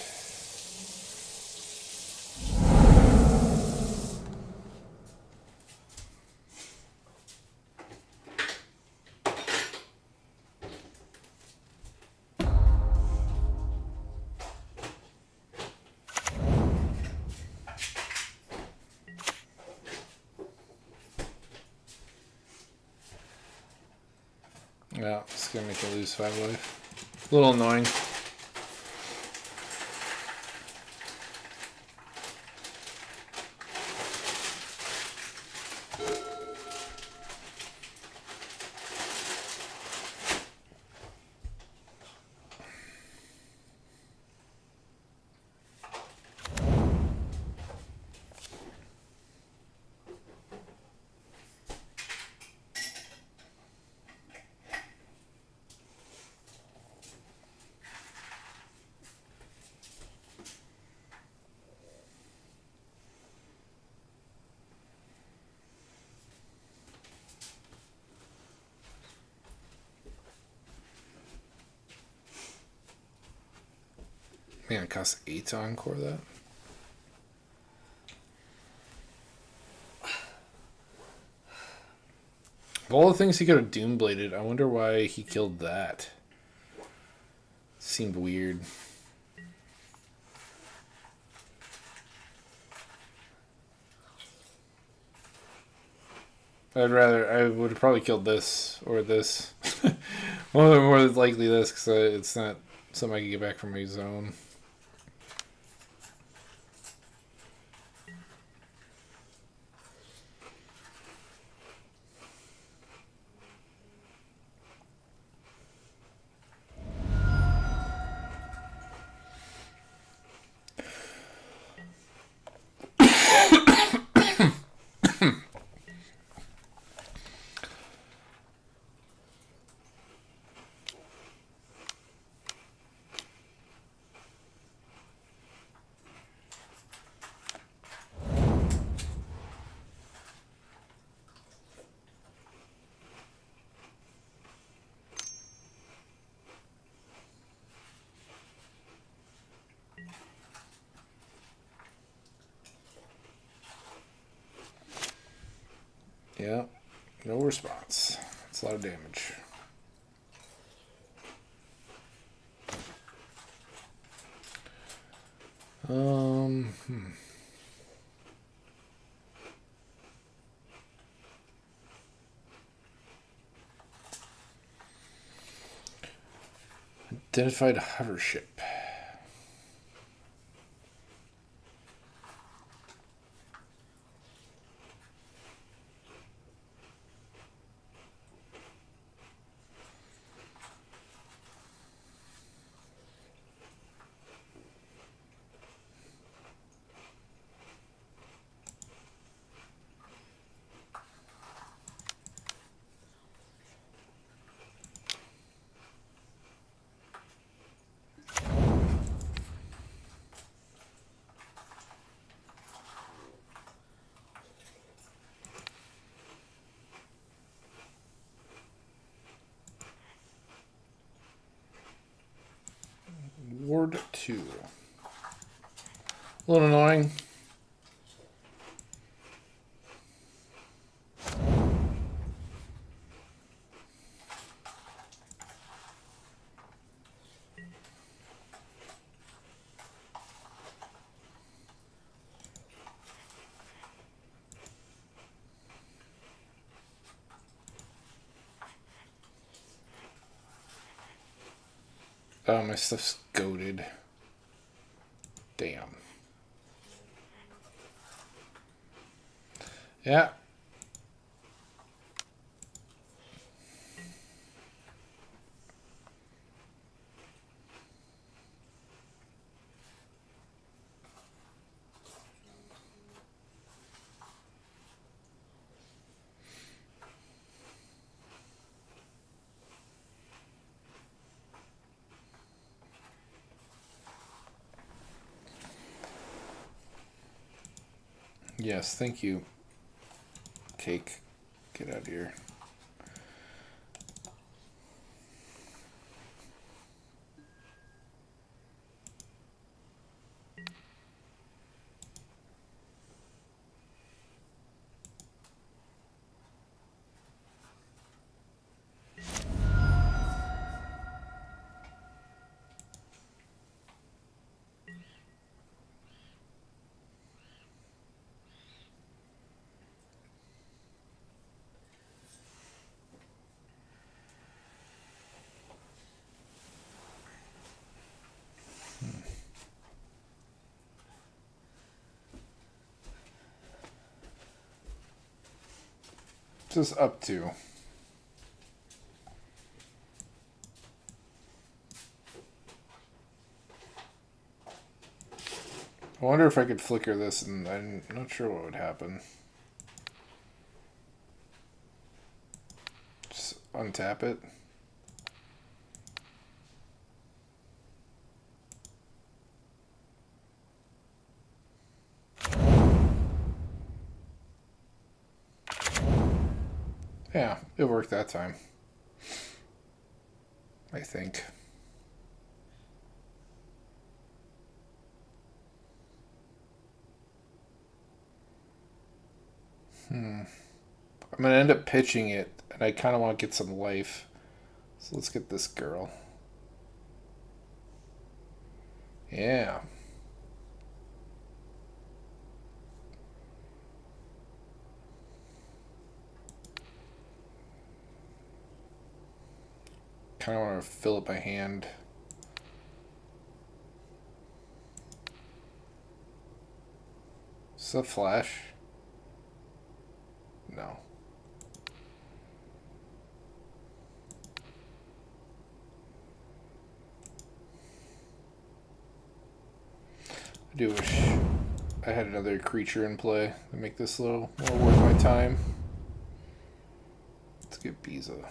Yeah, it's gonna make it lose 5 life. A little annoying. Man, it costs 8 to encore that. Of all the things he could have Doombladed, I wonder why he killed that. Seemed weird. I would have probably killed this or this. More likely this, because it's not something I can get back from my zone. Yeah, no response. That's a lot of damage. Hmm. Identified hover ship. Ward 2. A little annoying. Oh, my stuff's goated. Damn. Yeah. Yes, thank you. Cake. Get out of here. Just up to. I wonder if I could flicker this, and I'm not sure what would happen. Just untap it. Yeah, it worked that time. I think. I'm going to end up pitching it, and I kind of want to get some life. So let's get this girl. Yeah. Kind of want to fill up my hand. Is that flash? No. I do wish I had another creature in play to make this a little more worth my time. Let's get Biza.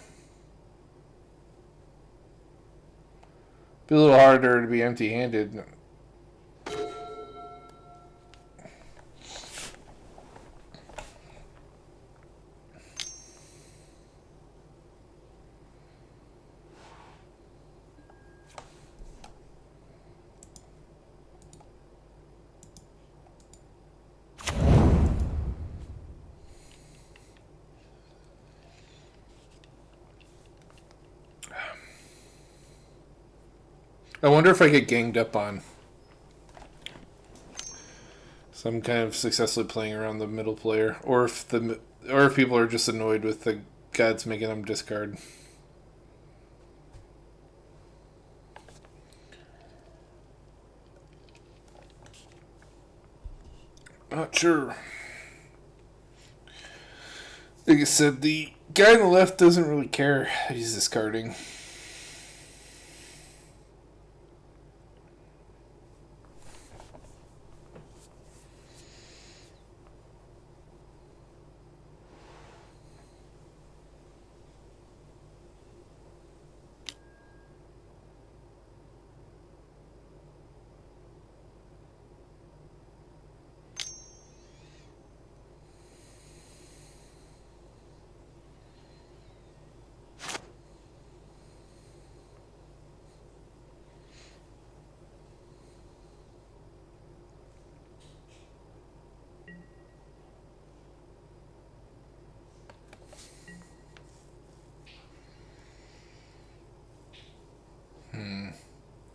Be a little harder to be empty-handed. I wonder if I get ganged up on. So I'm kind of successfully playing around the middle player, or if people are just annoyed with the gods making them discard. Not sure. Like I said, the guy on the left doesn't really care that he's discarding.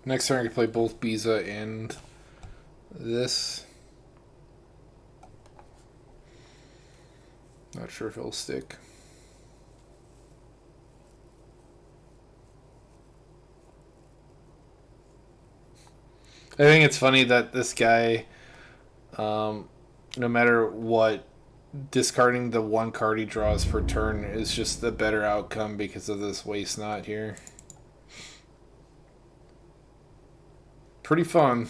Next turn I can play both Biza and this. Not sure if it'll stick. I think it's funny that this guy, no matter what, discarding the one card he draws per turn is just the better outcome because of this waste knot here. Pretty fun.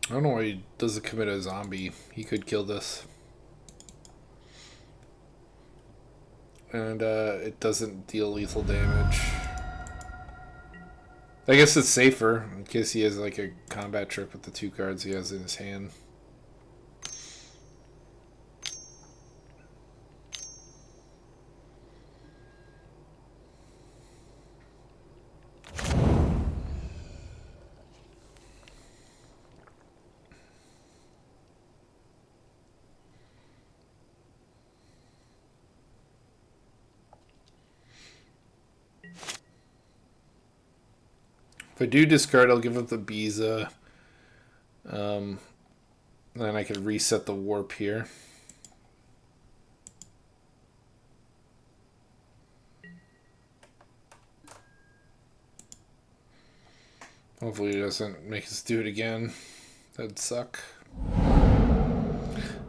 I don't know why he doesn't commit a zombie. He could kill this. And it doesn't deal lethal damage. I guess it's safer in case he has like a combat trick with the 2 cards he has in his hand. If I do discard, I'll give up the Biza. Then I can reset the warp here. Hopefully it doesn't make us do it again. That'd suck.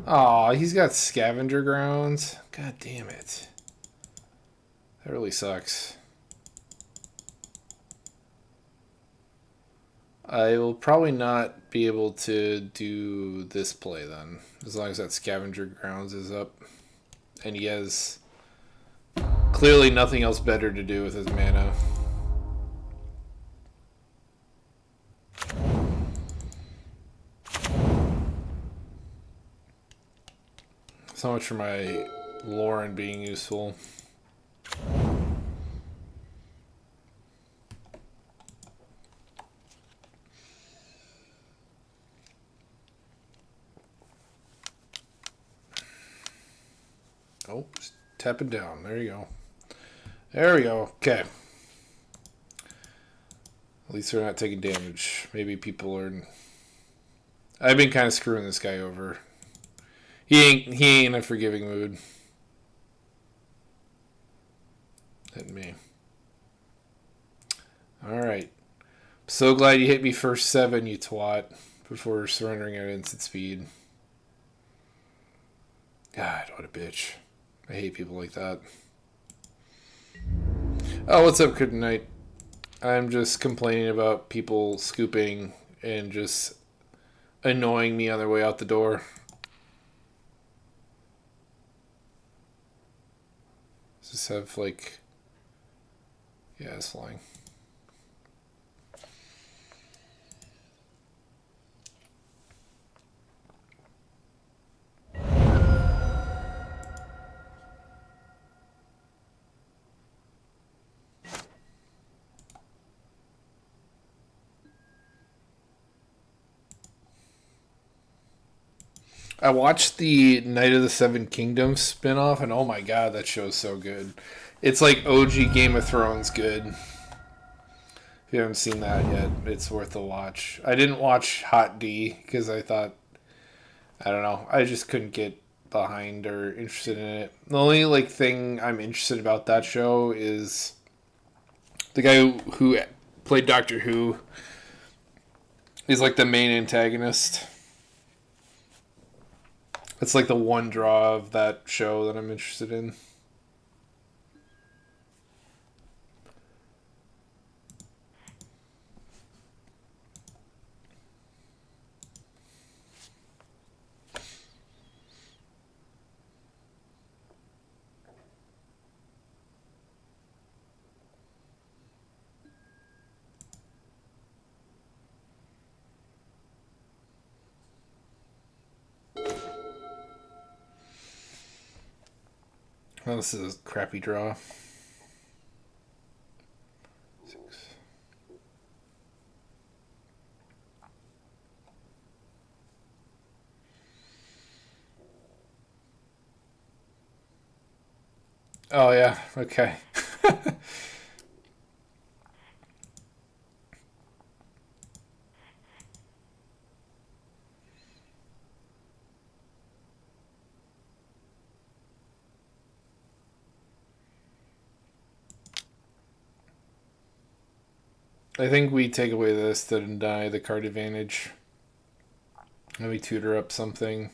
Aw, he's got scavenger grounds. God damn it. That really sucks. I will probably not be able to do this play then, as long as that scavenger grounds is up. And he has clearly nothing else better to do with his mana. So much for my Lauren being useful. Oh, just tap it down. There you go. There we go. Okay. At least they're not taking damage. Maybe people are... I've been kind of screwing this guy over. He ain't in a forgiving mood. Hit me. Alright. So glad you hit me first 7, you twat. Before surrendering at instant speed. God, what a bitch. I hate people like that. Oh, what's up, good night? I'm just complaining about people scooping and just annoying me on their way out the door. Just have like... Yeah, it's flying. I watched the Night of the Seven Kingdoms spinoff, and oh my god, that show's so good. It's like OG Game of Thrones good. If you haven't seen that yet, it's worth a watch. I didn't watch Hot D because I thought, I don't know, I just couldn't get behind or interested in it. The only like thing I'm interested about that show is the guy who played Doctor Who is like the main antagonist. It's like the one draw of that show that I'm interested in. Well, this is a crappy draw. 6. Oh, yeah. Okay. I think we take away this to deny the card advantage. And we tutor up something.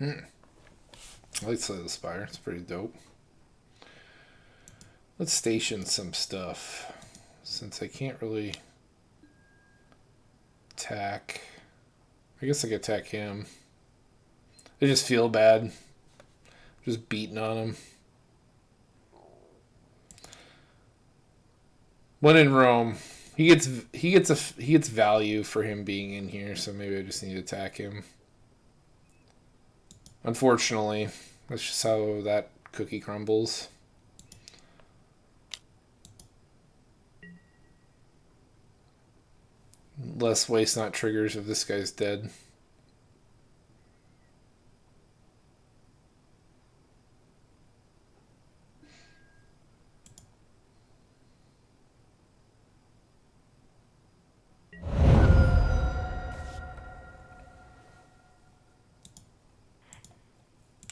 I like Slay the Spire. It's pretty dope. Let's station some stuff. Since I can't really attack. I guess I could attack him. I just feel bad. Just beating on him. When in Rome, he gets value for him being in here, so maybe I just need to attack him. Unfortunately, that's just how that cookie crumbles. Less waste, not triggers if this guy's dead.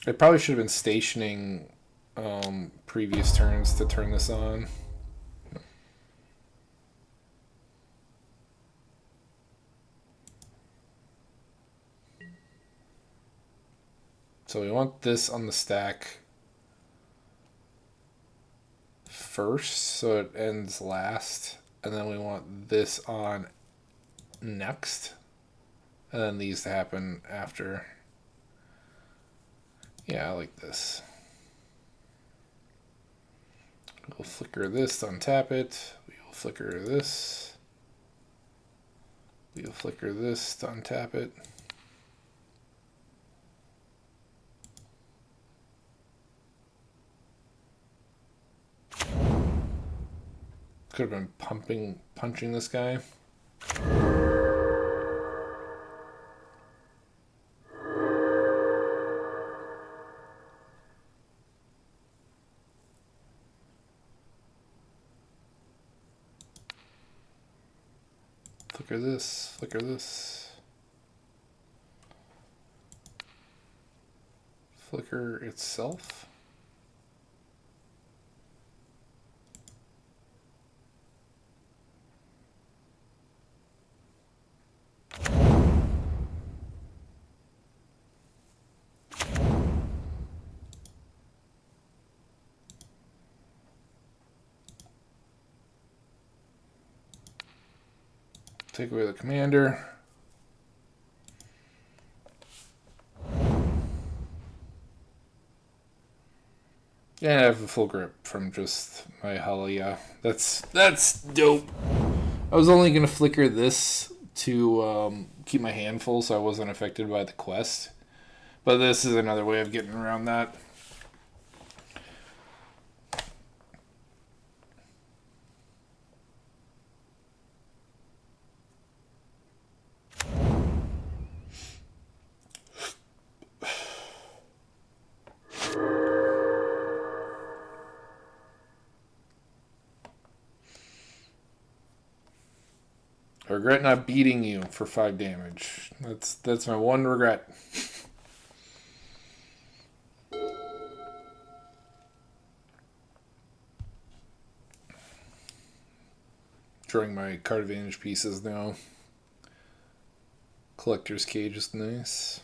I probably should have been stationing previous turns to turn this on. So we want this on the stack first, so it ends last. And then we want this on next. And then these to happen after. Yeah, I like this. We'll flicker this to untap it. We will flicker this. We will flicker this to untap it. Could have been punching this guy. Flicker this, flicker this. Flicker itself. Take away the commander. Yeah, I have a full grip from just my Halia. That's dope. I was only gonna flicker this to keep my hand full, so I wasn't affected by the quest. But this is another way of getting around that. I regret not beating you for 5 damage. That's my one regret. drawing my card advantage pieces now. Collector's Cage is nice.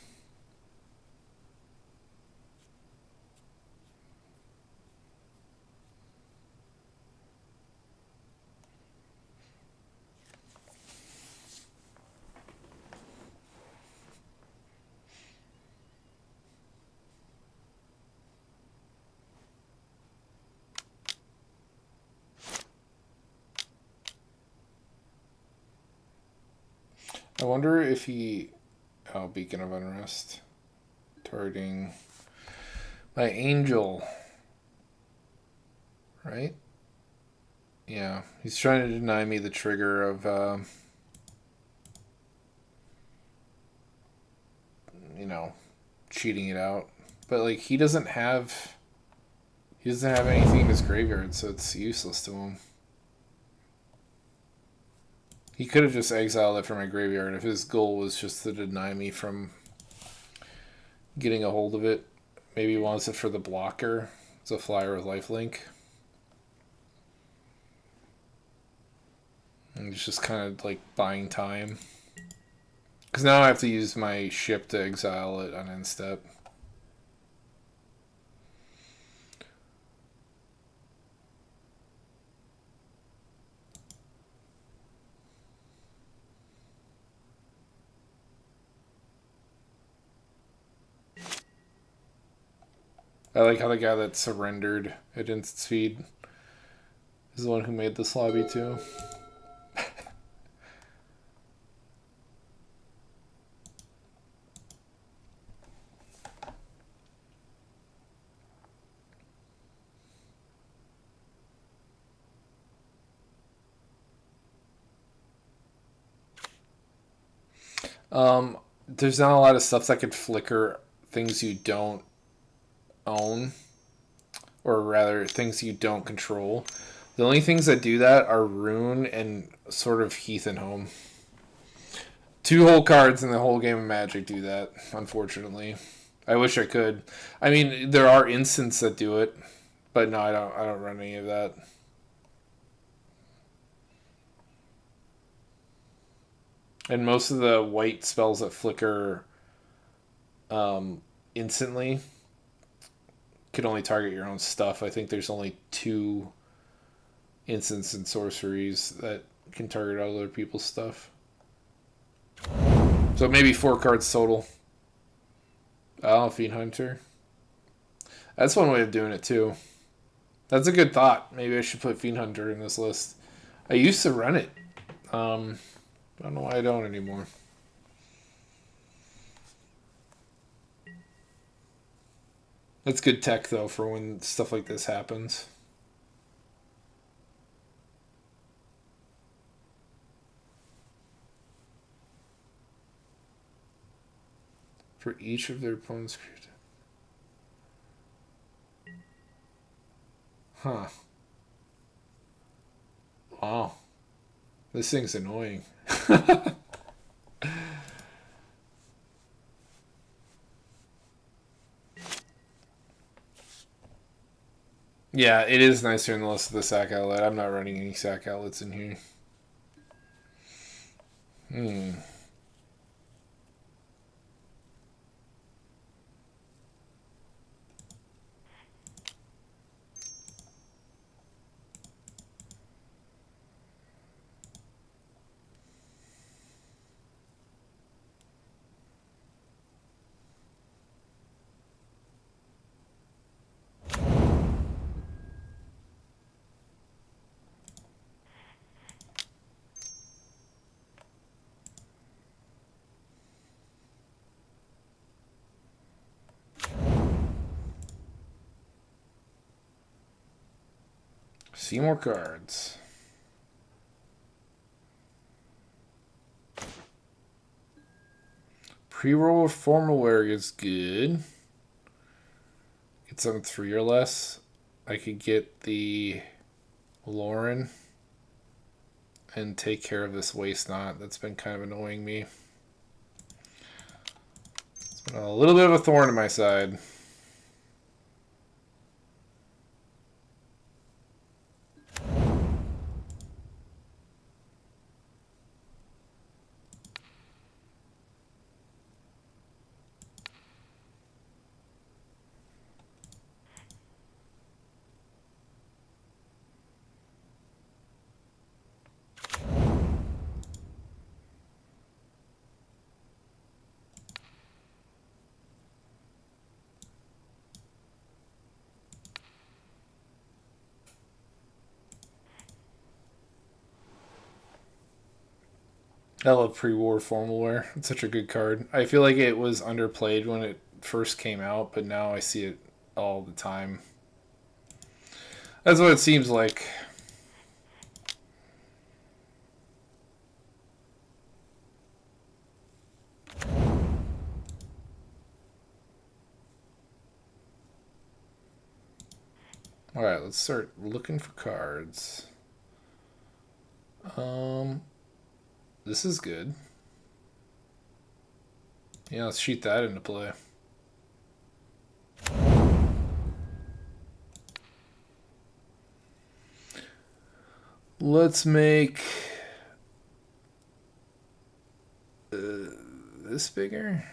I wonder if he... Oh, Beacon of Unrest. Targeting my Angel. Right? Yeah. He's trying to deny me the trigger of, you know, cheating it out. But, like, he doesn't have... He doesn't have anything in his graveyard, so it's useless to him. He could have just exiled it from my graveyard if his goal was just to deny me from getting a hold of it. Maybe he wants it for the blocker. It's a flyer with lifelink. And he's just kind of like buying time. Because now I have to use my ship to exile it on end step. I like how the guy that surrendered at instant speed is the one who made this lobby too. There's not a lot of stuff that could flicker things you don't own, or rather things you don't control. The only things that do that are Rune and sort of Heath and Home. 2 whole cards in the whole game of Magic do that, unfortunately. I wish I could. I mean, there are instants that do it, but no, I don't run any of that. And most of the white spells that flicker instantly could only target your own stuff. I think there's only 2 instants and sorceries that can target other people's stuff. So maybe 4 cards total. Oh, Fiend Hunter. That's one way of doing it too. That's a good thought. Maybe I should put Fiend Hunter in this list. I used to run it. I don't know why I don't anymore. That's good tech, though, for when stuff like this happens. For each of their opponents. Huh. Wow. This thing's annoying. Yeah, it is nicer than the list of the sack outlet. I'm not running any sack outlets in here. See more cards. Pre-roll formal wear is good. Get some 3 or less. I could get the Lauren and take care of this waste knot. That's been kind of annoying me. It's been a little bit of a thorn in my side. I love pre-war formal wear. It's such a good card. I feel like it was underplayed when it first came out, but now I see it all the time. That's what it seems like. Alright, let's start looking for cards. This is good. Yeah, let's shoot that into play. Let's make this bigger?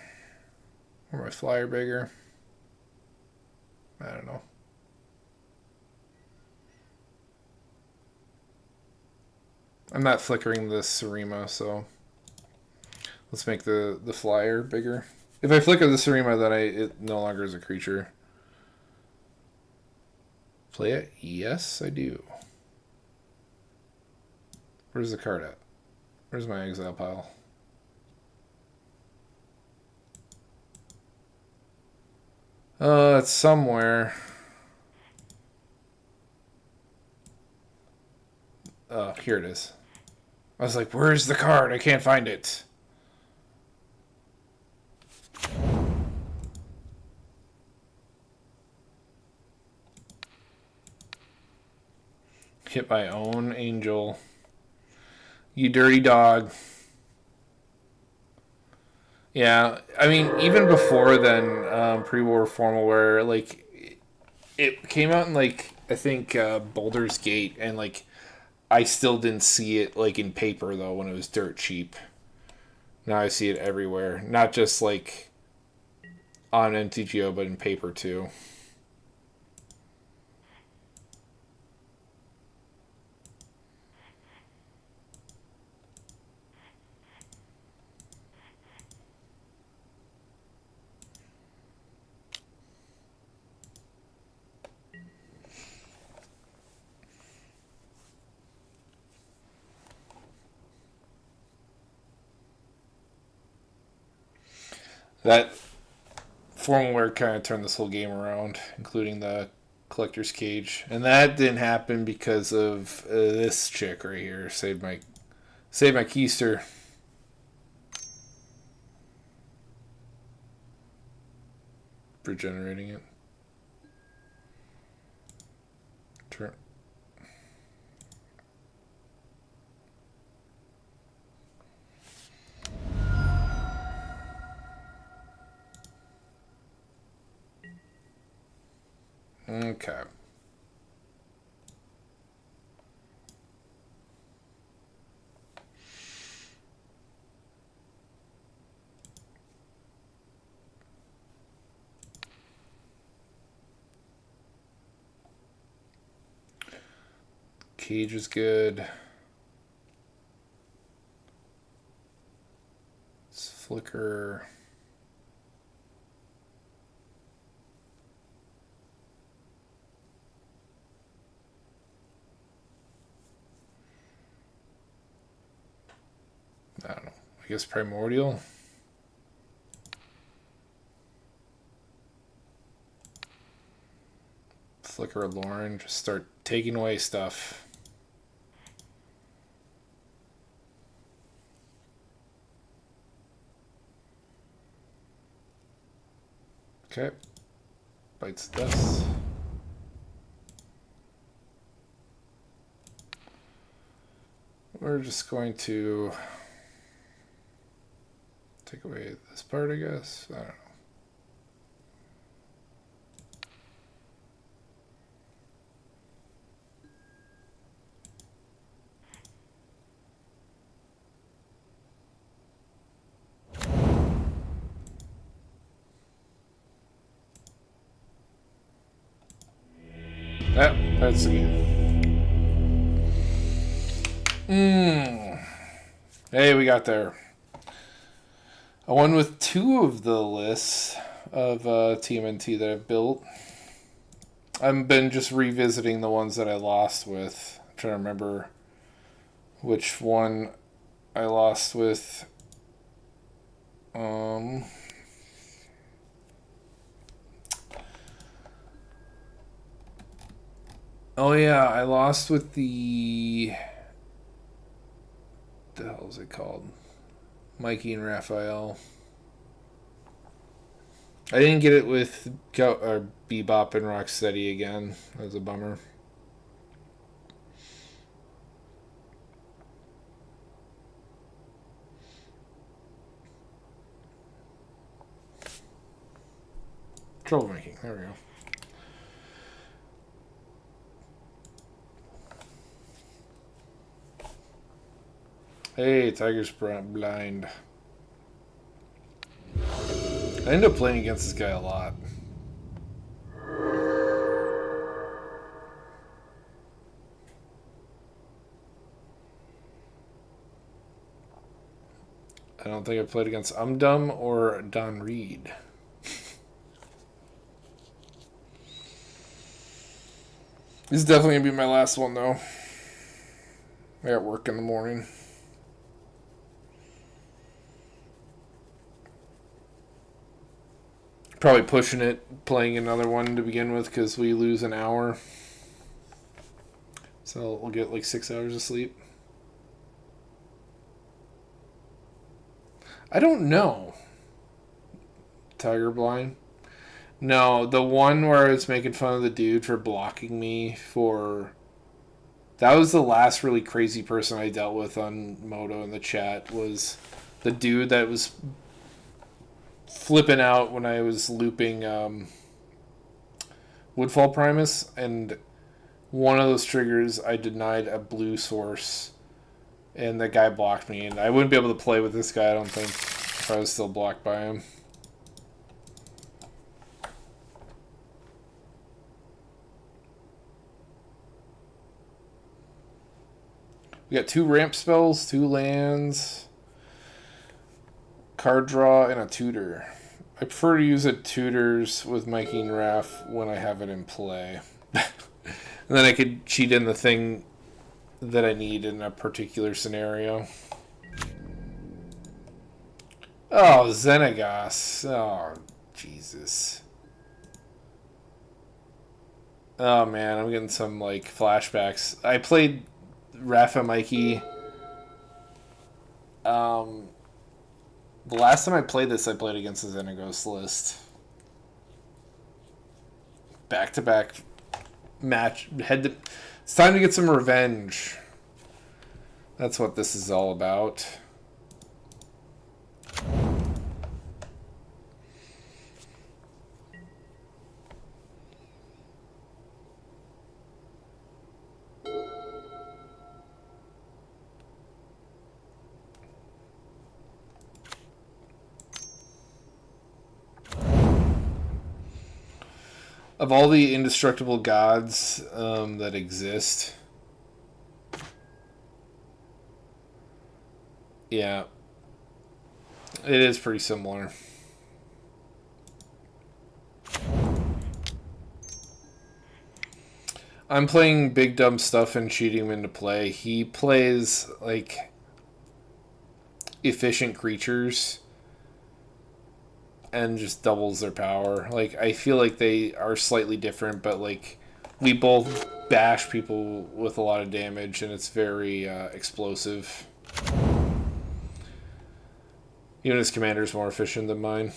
Or my flyer bigger? I don't know. I'm not flickering the Surima, so let's make the flyer bigger. If I flicker the Surima, then it no longer is a creature. Play it? Yes, I do. Where's the card at? Where's my exile pile? It's somewhere. Oh, here it is. I was like, where's the card? I can't find it. Hit my own angel. You dirty dog. Yeah, I mean, even before then, pre-war formal wear, like, it came out in, like, I think Baldur's Gate, and, like, I still didn't see it, like, in paper, though, when it was dirt cheap. Now I see it everywhere. Not just, like, on MTGO, but in paper, too. That formal wear kind of turned this whole game around, including the collector's cage, and that didn't happen because of this chick right here. Saved my keister. For generating it. Turn. Okay. Cage is good. Let's flicker. I don't know. I guess Primordial. Flicker of Lauren. Just start taking away stuff. Okay. Bites the dust. We're just going to take away this part, I guess. I don't know. That's the game. Hey, we got there. I won with 2 of the lists of TMNT that I've built. I've been just revisiting the ones that I lost with. I'm trying to remember which one I lost with oh yeah, I lost with the hell is it called? Mikey and Raphael. I didn't get it with Bebop and Rocksteady again. That was a bummer. Troublemaking. There we go. Hey, Tiger's blind. I end up playing against this guy a lot. I don't think I played against Umdum or Don Reed. This is definitely going to be my last one, though. I got work in the morning. Probably pushing it, playing another one to begin with, because we lose an hour. So we'll get like 6 hours of sleep. I don't know. Tiger blind? No, the one where I was making fun of the dude for blocking me for... That was the last really crazy person I dealt with on Moto in the chat, was the dude that was flipping out when I was looping Woodfall Primus, and one of those triggers I denied a blue source, and that guy blocked me, and I wouldn't be able to play with this guy, I don't think, if I was still blocked by him. We got 2 ramp spells, 2 lands, card draw, and a tutor. I prefer to use a tutors with Mikey and Raph when I have it in play. And then I could cheat in the thing that I need in a particular scenario. Oh, Xenagos. Oh, Jesus. Oh, man, I'm getting some, like, flashbacks. I played Raph Mikey. The last time I played this, I played against the Xenagos list. Back-to-back match. It's time to get some revenge. That's what this is all about. Of all the indestructible gods that exist, yeah, it is pretty similar. I'm playing big dumb stuff and cheating him into play. He plays like efficient creatures and just doubles their power. Like, I feel like they are slightly different, but like we both bash people with a lot of damage, and it's very explosive. Even his commander's more efficient than mine.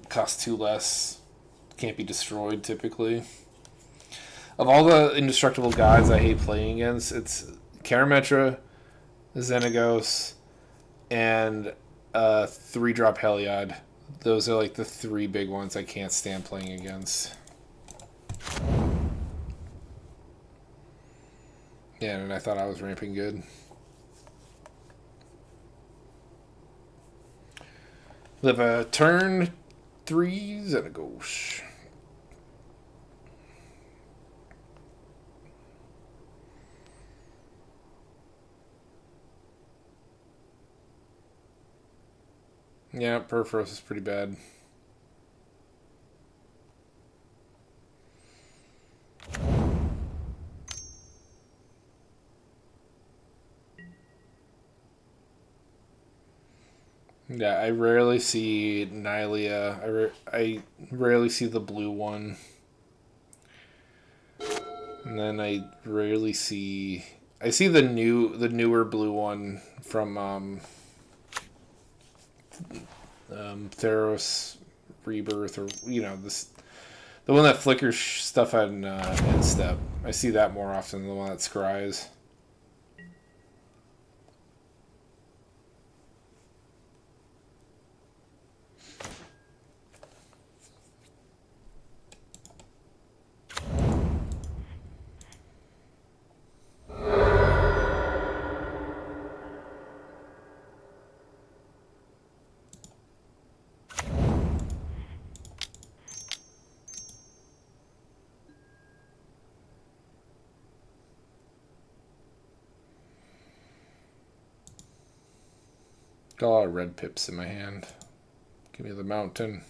Costs 2 less. Can't be destroyed typically. Of all the indestructible gods I hate playing against, it's Karametra, Xenagos, and 3-drop Heliod. Those are like the 3 big ones I can't stand playing against. Yeah, and I thought I was ramping good. Live a turn 3 Xenagos. Yeah, Perforos is pretty bad. Yeah, I rarely see Nylea. I rarely see the blue one. And then I rarely see... I see the newer blue one from Theros Rebirth, or this the one that flickers stuff on Instep. I see that more often than the one that scries. Got a lot of red pips in my hand. Give me the mountain.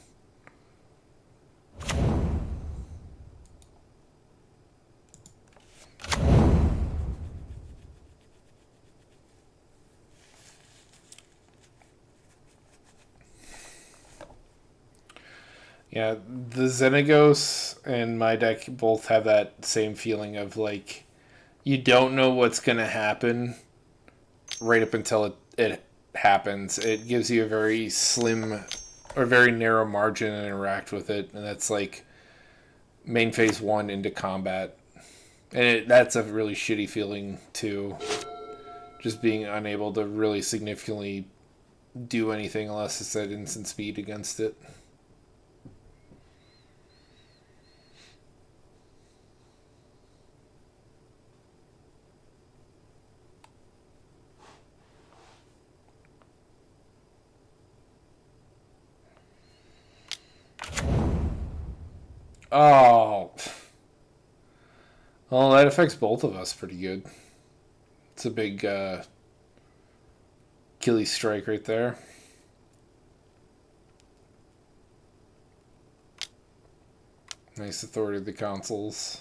Yeah, the Xenagos and my deck both have that same feeling of like you don't know what's gonna happen right up until it happens. It gives you a very slim or very narrow margin to interact with it, and that's like main phase 1 into combat. And that's a really shitty feeling too. Just being unable to really significantly do anything unless it's at instant speed against it. Oh. Well, that affects both of us pretty good. It's a big Achilles strike right there. Nice authority of the councils.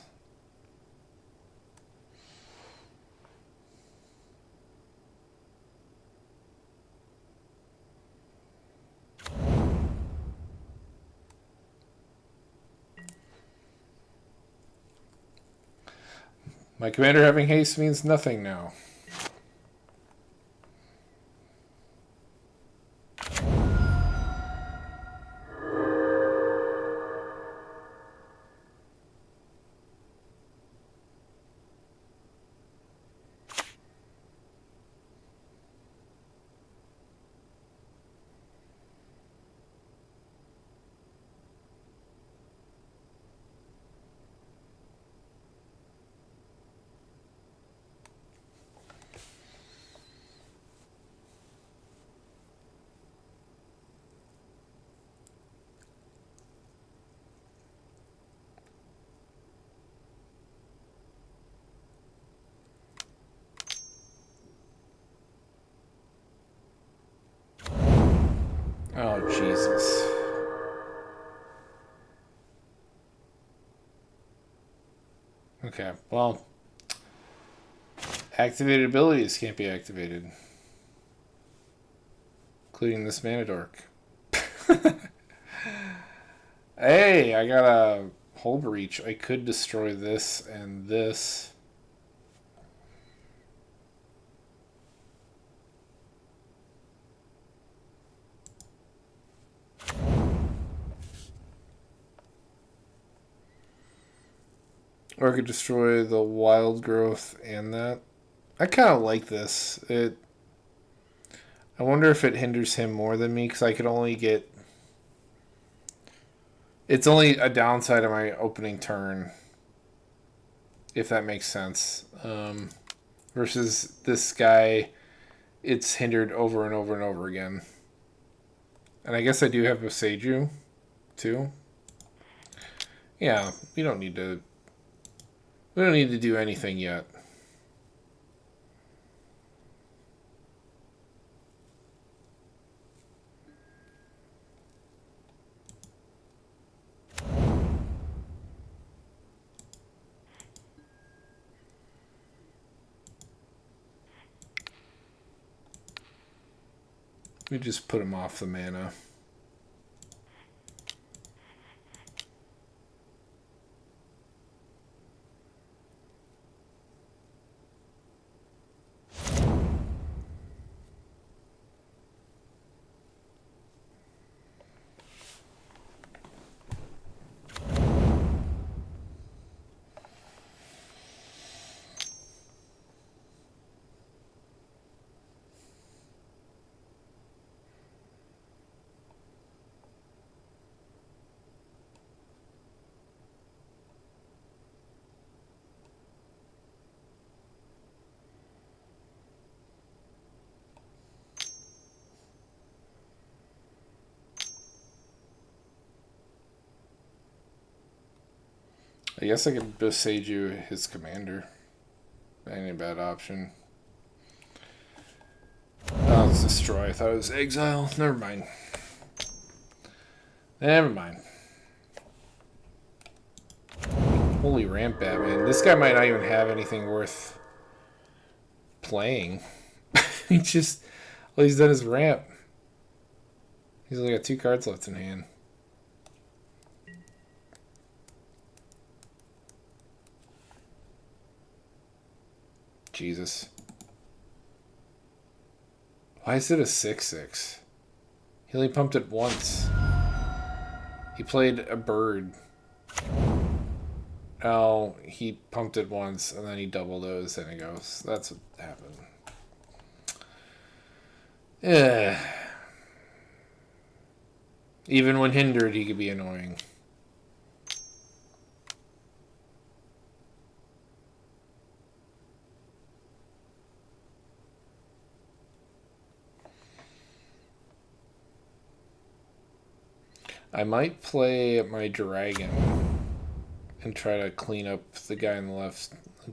My commander having haste means nothing now. Oh, Jesus. Okay, well, activated abilities can't be activated, including this mana dork. Hey, I got a Hull Breach. I could destroy this and this. Or I could destroy the wild growth and that. I kind of like this. I wonder if it hinders him more than me, because I could only get... It's only a downside of my opening turn, if that makes sense. Versus this guy, it's hindered over and over and over again. And I guess I do have a Seiju, too. Yeah, we don't need to do anything yet. We just put him off the mana. I guess I could besage you his commander. That ain't a bad option. Oh, it's destroy. I thought it was exile. Never mind. Never mind. Holy ramp Batman. This guy might not even have anything worth playing. He just... All he's done is ramp. He's only got 2 cards left in hand. Jesus. Why is it a 6/6? He only pumped it once. He played a bird. Oh, he pumped it once and then he double dozed and it goes. That's what happened. Yeah. Even when hindered, he could be annoying. I might play my dragon and try to clean up the guy on the left,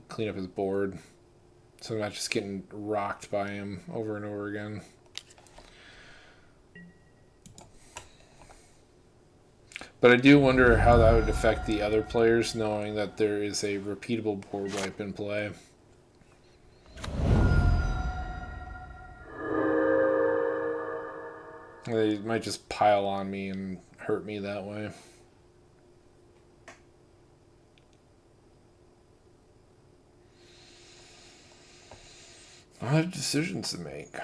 clean up his board, so I'm not just getting rocked by him over and over again. But I do wonder how that would affect the other players, knowing that there is a repeatable board wipe in play. They might just pile on me and hurt me that way. I have decisions to make.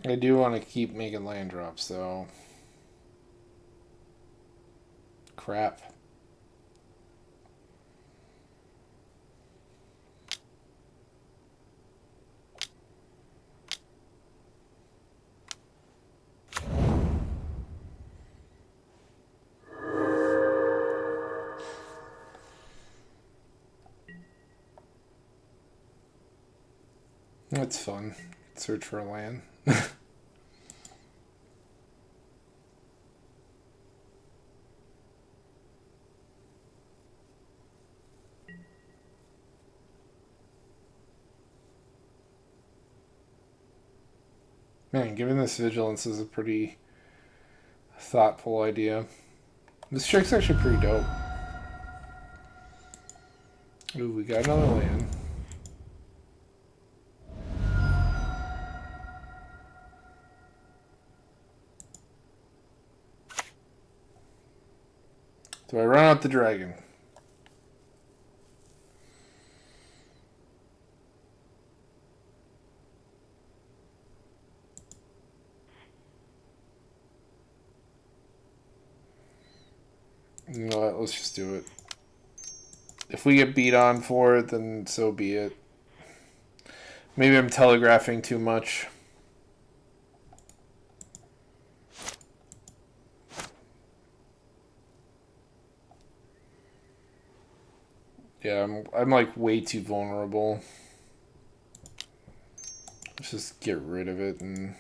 I do want to keep making land drops, though. Crap. That's fun. Search for a land. Man, giving this vigilance is a pretty thoughtful idea. This trick's actually pretty dope. Ooh, we got another land. Do I run out the dragon? You know what? Let's just do it. If we get beat on for it, then so be it. Maybe I'm telegraphing too much. Yeah, I'm like way too vulnerable. Let's just get rid of it and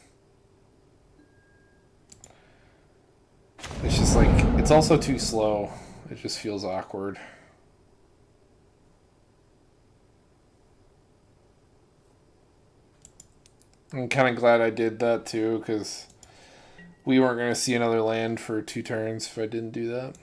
just like, it's also too slow. It just feels awkward. I'm kind of glad I did that too, because we weren't going to see another land for 2 turns if I didn't do that.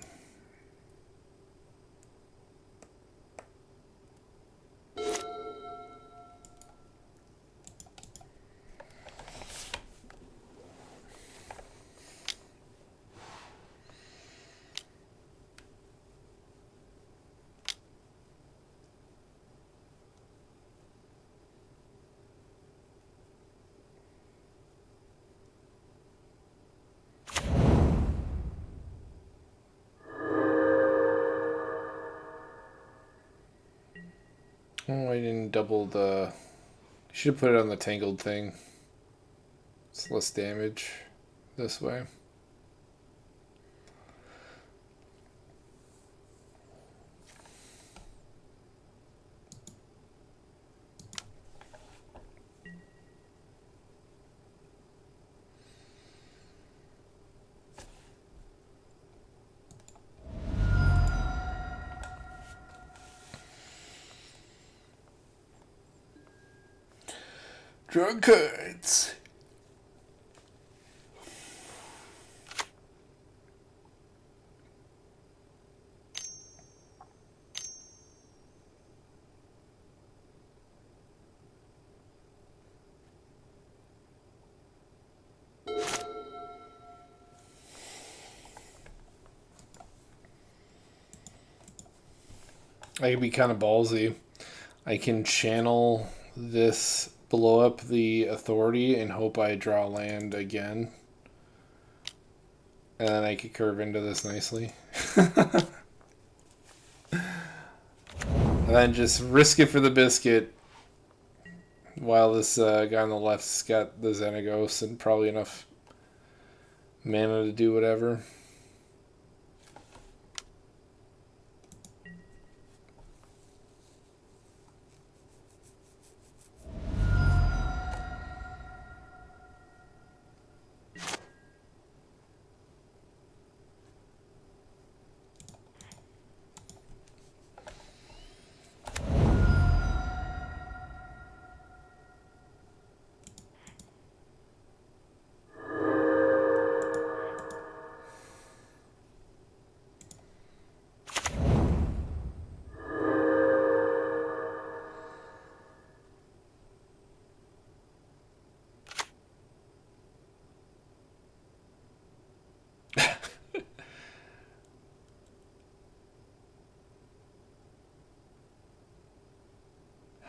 Oh, I didn't double the... Should have put it on the tangled thing. It's less damage this way. Drunkards! I can be kind of ballsy. I can channel this, blow up the authority, and hope I draw land again. And then I could curve into this nicely. And then just risk it for the biscuit while this guy on the left's got the Xenagos and probably enough mana to do whatever.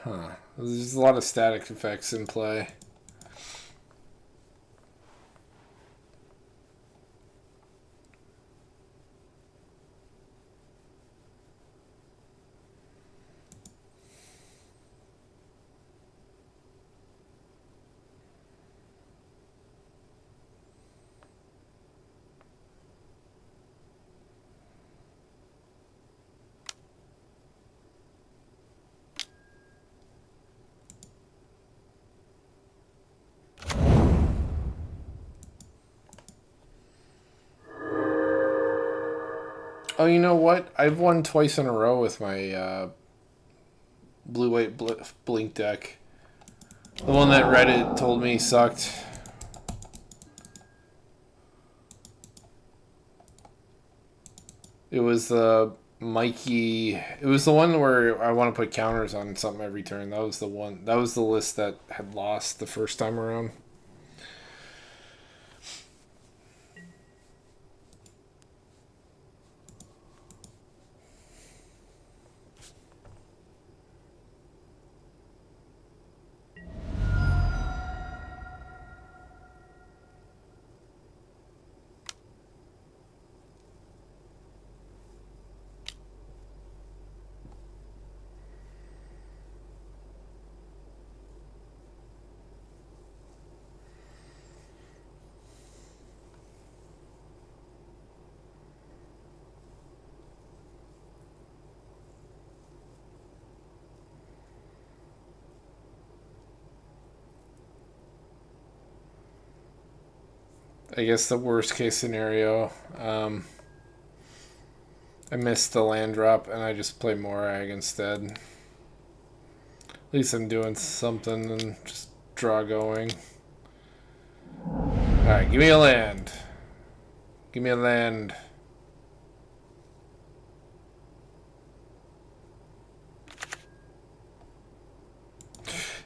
Huh. There's a lot of static effects in play. Oh, you know what? I've won twice in a row with my blue-white blink deck. The one that Reddit told me sucked. It was the Mikey... It was the one where I want to put counters on something every turn. That was the one. That was the list that had lost the first time around. I guess the worst case scenario, I missed the land drop and I just play Morag instead. At least I'm doing something and just draw going. Alright, give me a land. Give me a land.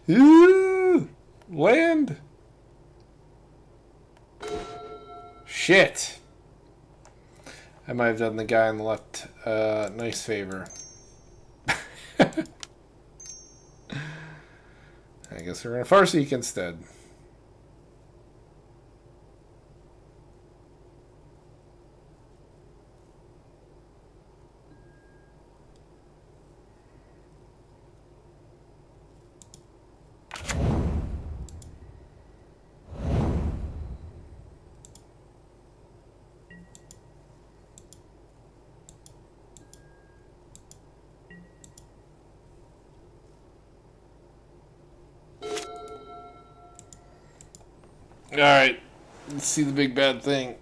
Ooh, land. Shit. I might have done the guy on the left nice favor. I guess we're going to Farseek instead. Alright, let's see the big bad thing.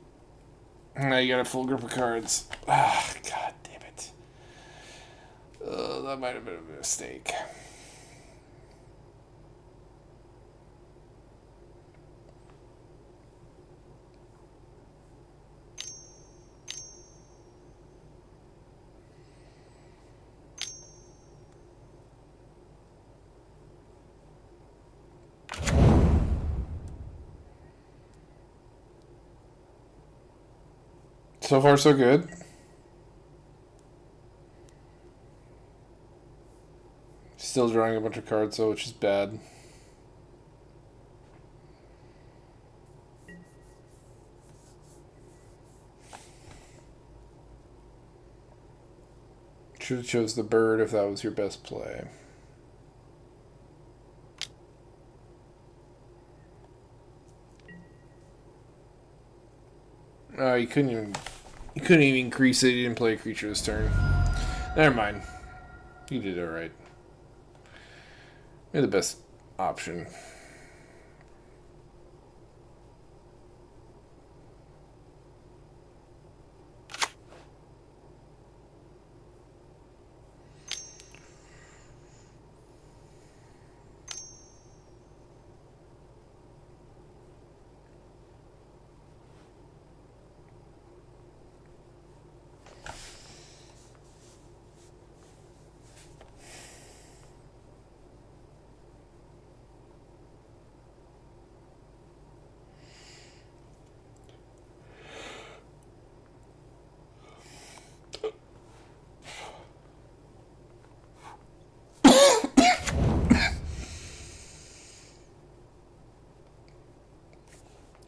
Now you got a full group of cards. Ah, god damn it. That might have been a mistake. So far, so good. Still drawing a bunch of cards, though, which is bad. Should have chose the bird if that was your best play. Oh, you couldn't even increase it. You didn't play a creature this turn. Never mind. You did it right. You're the best option.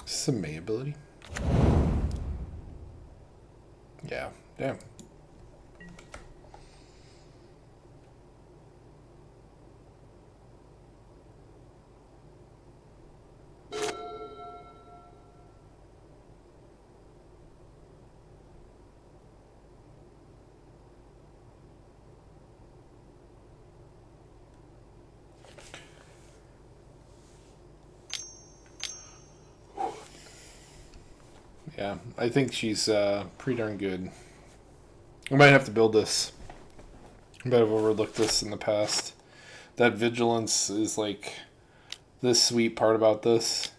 Some May ability. Yeah, damn. Yeah, I think she's pretty darn good. I might have to build this. I might have overlooked this in the past. That vigilance is like the sweet part about this.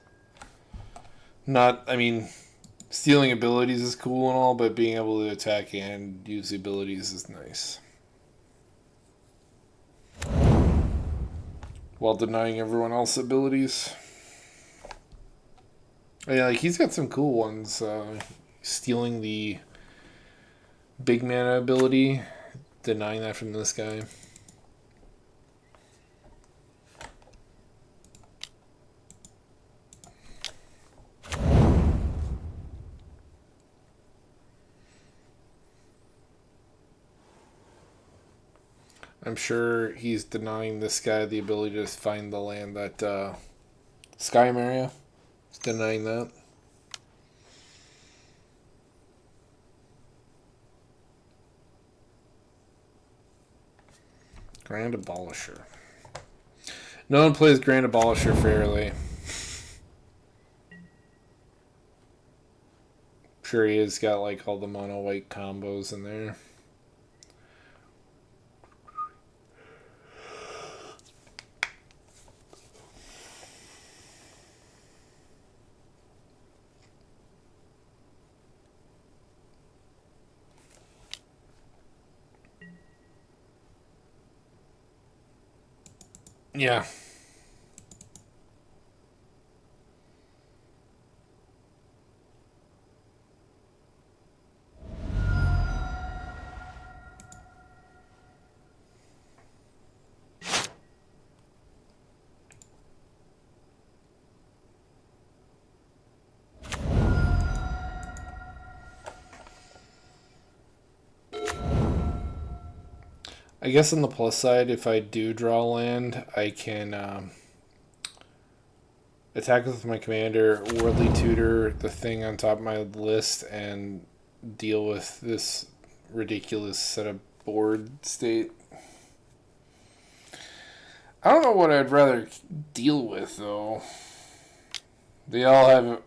I mean, stealing abilities is cool and all, but being able to attack and use the abilities is nice. While denying everyone else abilities. Yeah, like he's got some cool ones. Stealing the big mana ability, denying that from this guy. I'm sure he's denying this guy the ability to find the land that Skyrim area. He's denying that. Grand Abolisher. No one plays Grand Abolisher fairly. sure he has got like all the mono white combos in there. Yeah. I guess on the plus side, if I do draw land, I can attack with my commander, Worldly Tutor the thing on top of my list, and deal with this ridiculous set of board state. I don't know what I'd rather deal with, though. They all have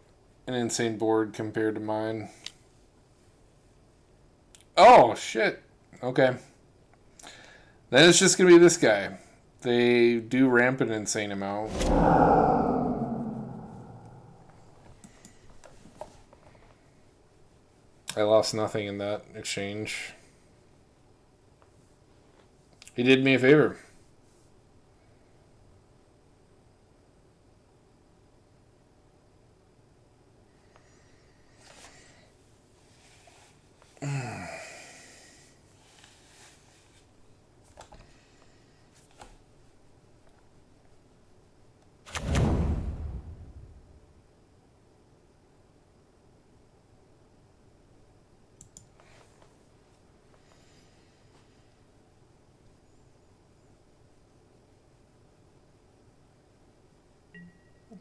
an insane board compared to mine. Oh, shit. Okay. Then it's just going to be this guy. They do ramp an insane amount. I lost nothing in that exchange. He did me a favor.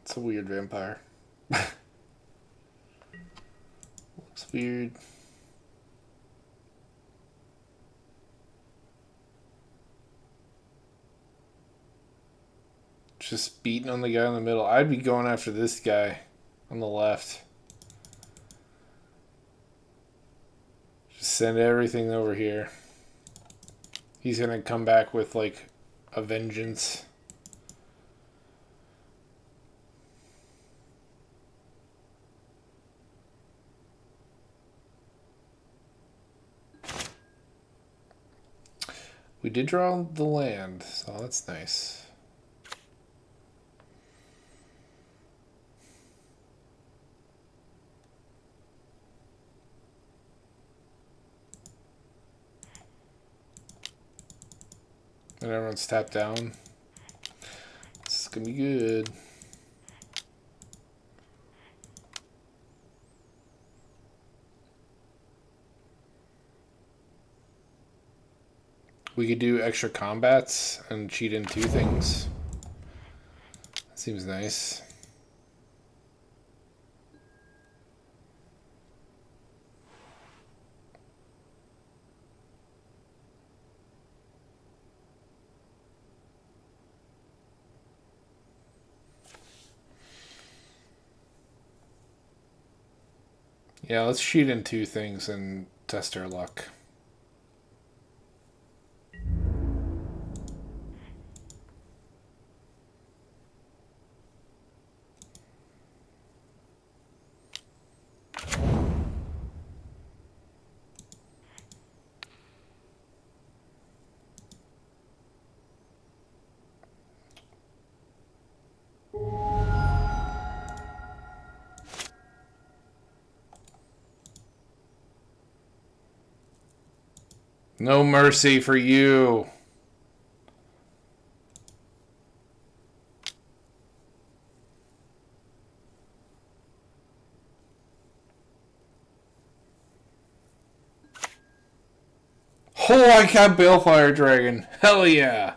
It's a weird vampire. Looks weird. Just beating on the guy in the middle. I'd be going after this guy on the left. Just send everything over here. He's gonna come back with like a vengeance. We did draw the land, so that's nice. And everyone's tapped down. This is gonna be good. We could do extra combats and cheat in 2 things. That seems nice. Yeah, let's cheat in 2 things and test our luck. No mercy for you. Oh, I got Balefire Dragon. Hell yeah.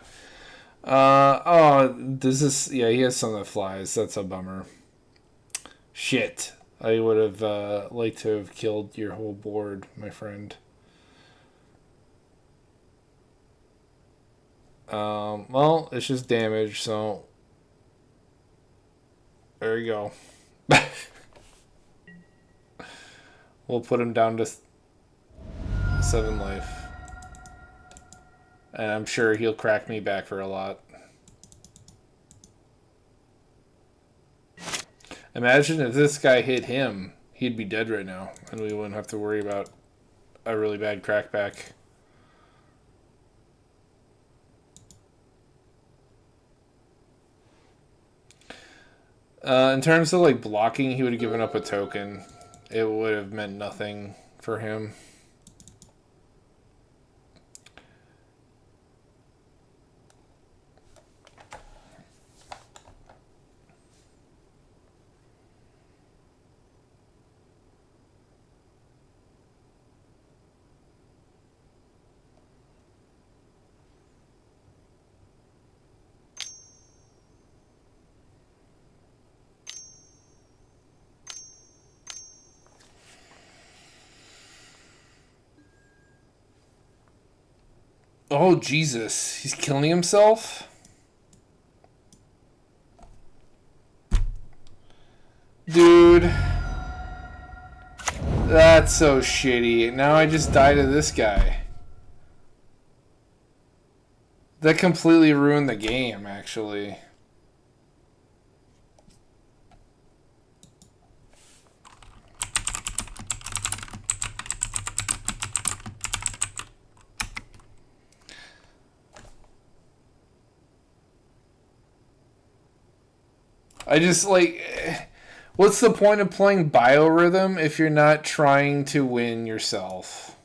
Oh, does this... Yeah, he has some that flies. That's a bummer. Shit. I would have liked to have killed your whole board, my friend. Well, it's just damage, so... There you go. We'll put him down to 7 life. And I'm sure he'll crack me back for a lot. Imagine if this guy hit him, he'd be dead right now, and we wouldn't have to worry about a really bad crackback. In terms of like blocking, he would have given up a token. It would have meant nothing for him. Oh, Jesus. He's killing himself? Dude. That's so shitty. Now I just died to this guy. That completely ruined the game, actually. I just, like... What's the point of playing Biorhythm if you're not trying to win yourself?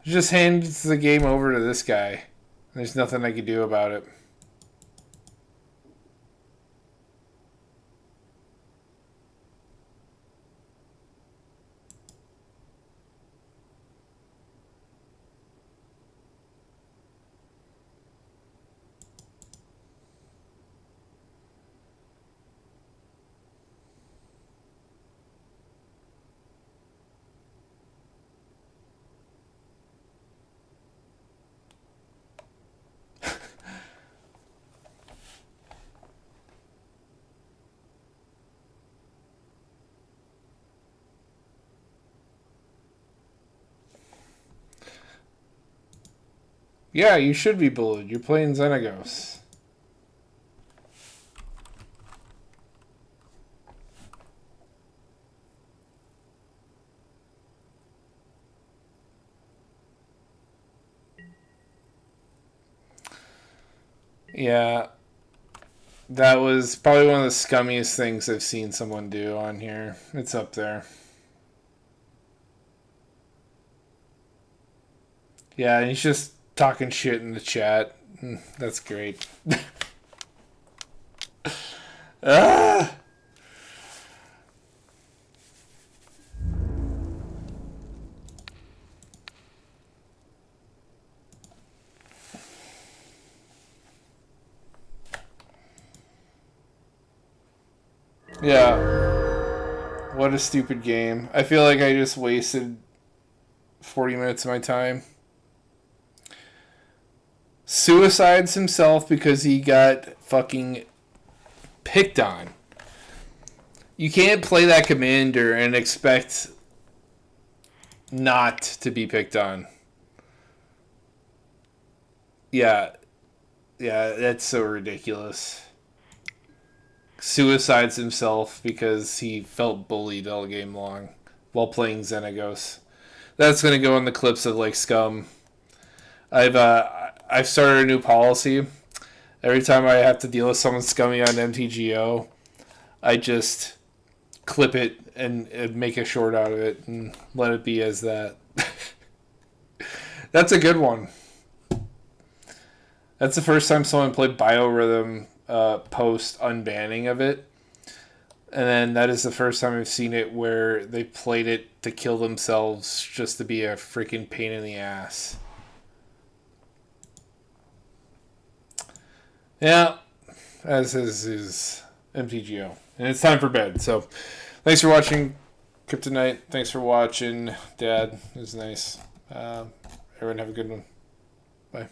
Just hand the game over to this guy. There's nothing I can do about it. Yeah, you should be bullied. You're playing Xenagos. Yeah. That was probably one of the scummiest things I've seen someone do on here. It's up there. Yeah, and he's just talking shit in the chat. That's great. Ah! Yeah. What a stupid game. I feel like I just wasted 40 minutes of my time. Suicides himself because he got fucking picked on. You can't play that commander and expect not to be picked on. Yeah. Yeah, that's so ridiculous. Suicides himself because he felt bullied all game long while playing Xenagos. That's gonna go in the clips of like scum. I've started a new policy. Every time I have to deal with someone scummy on MTGO, I just clip it and make a short out of it and let it be as that. That's a good one. That's the first time someone played Biorhythm post unbanning of it. And then that is the first time I've seen it where they played it to kill themselves just to be a freaking pain in the ass. Yeah, as is MTGO. And it's time for bed. So thanks for watching, Kryptonite. Thanks for watching, Dad. It was nice. Everyone have a good one. Bye.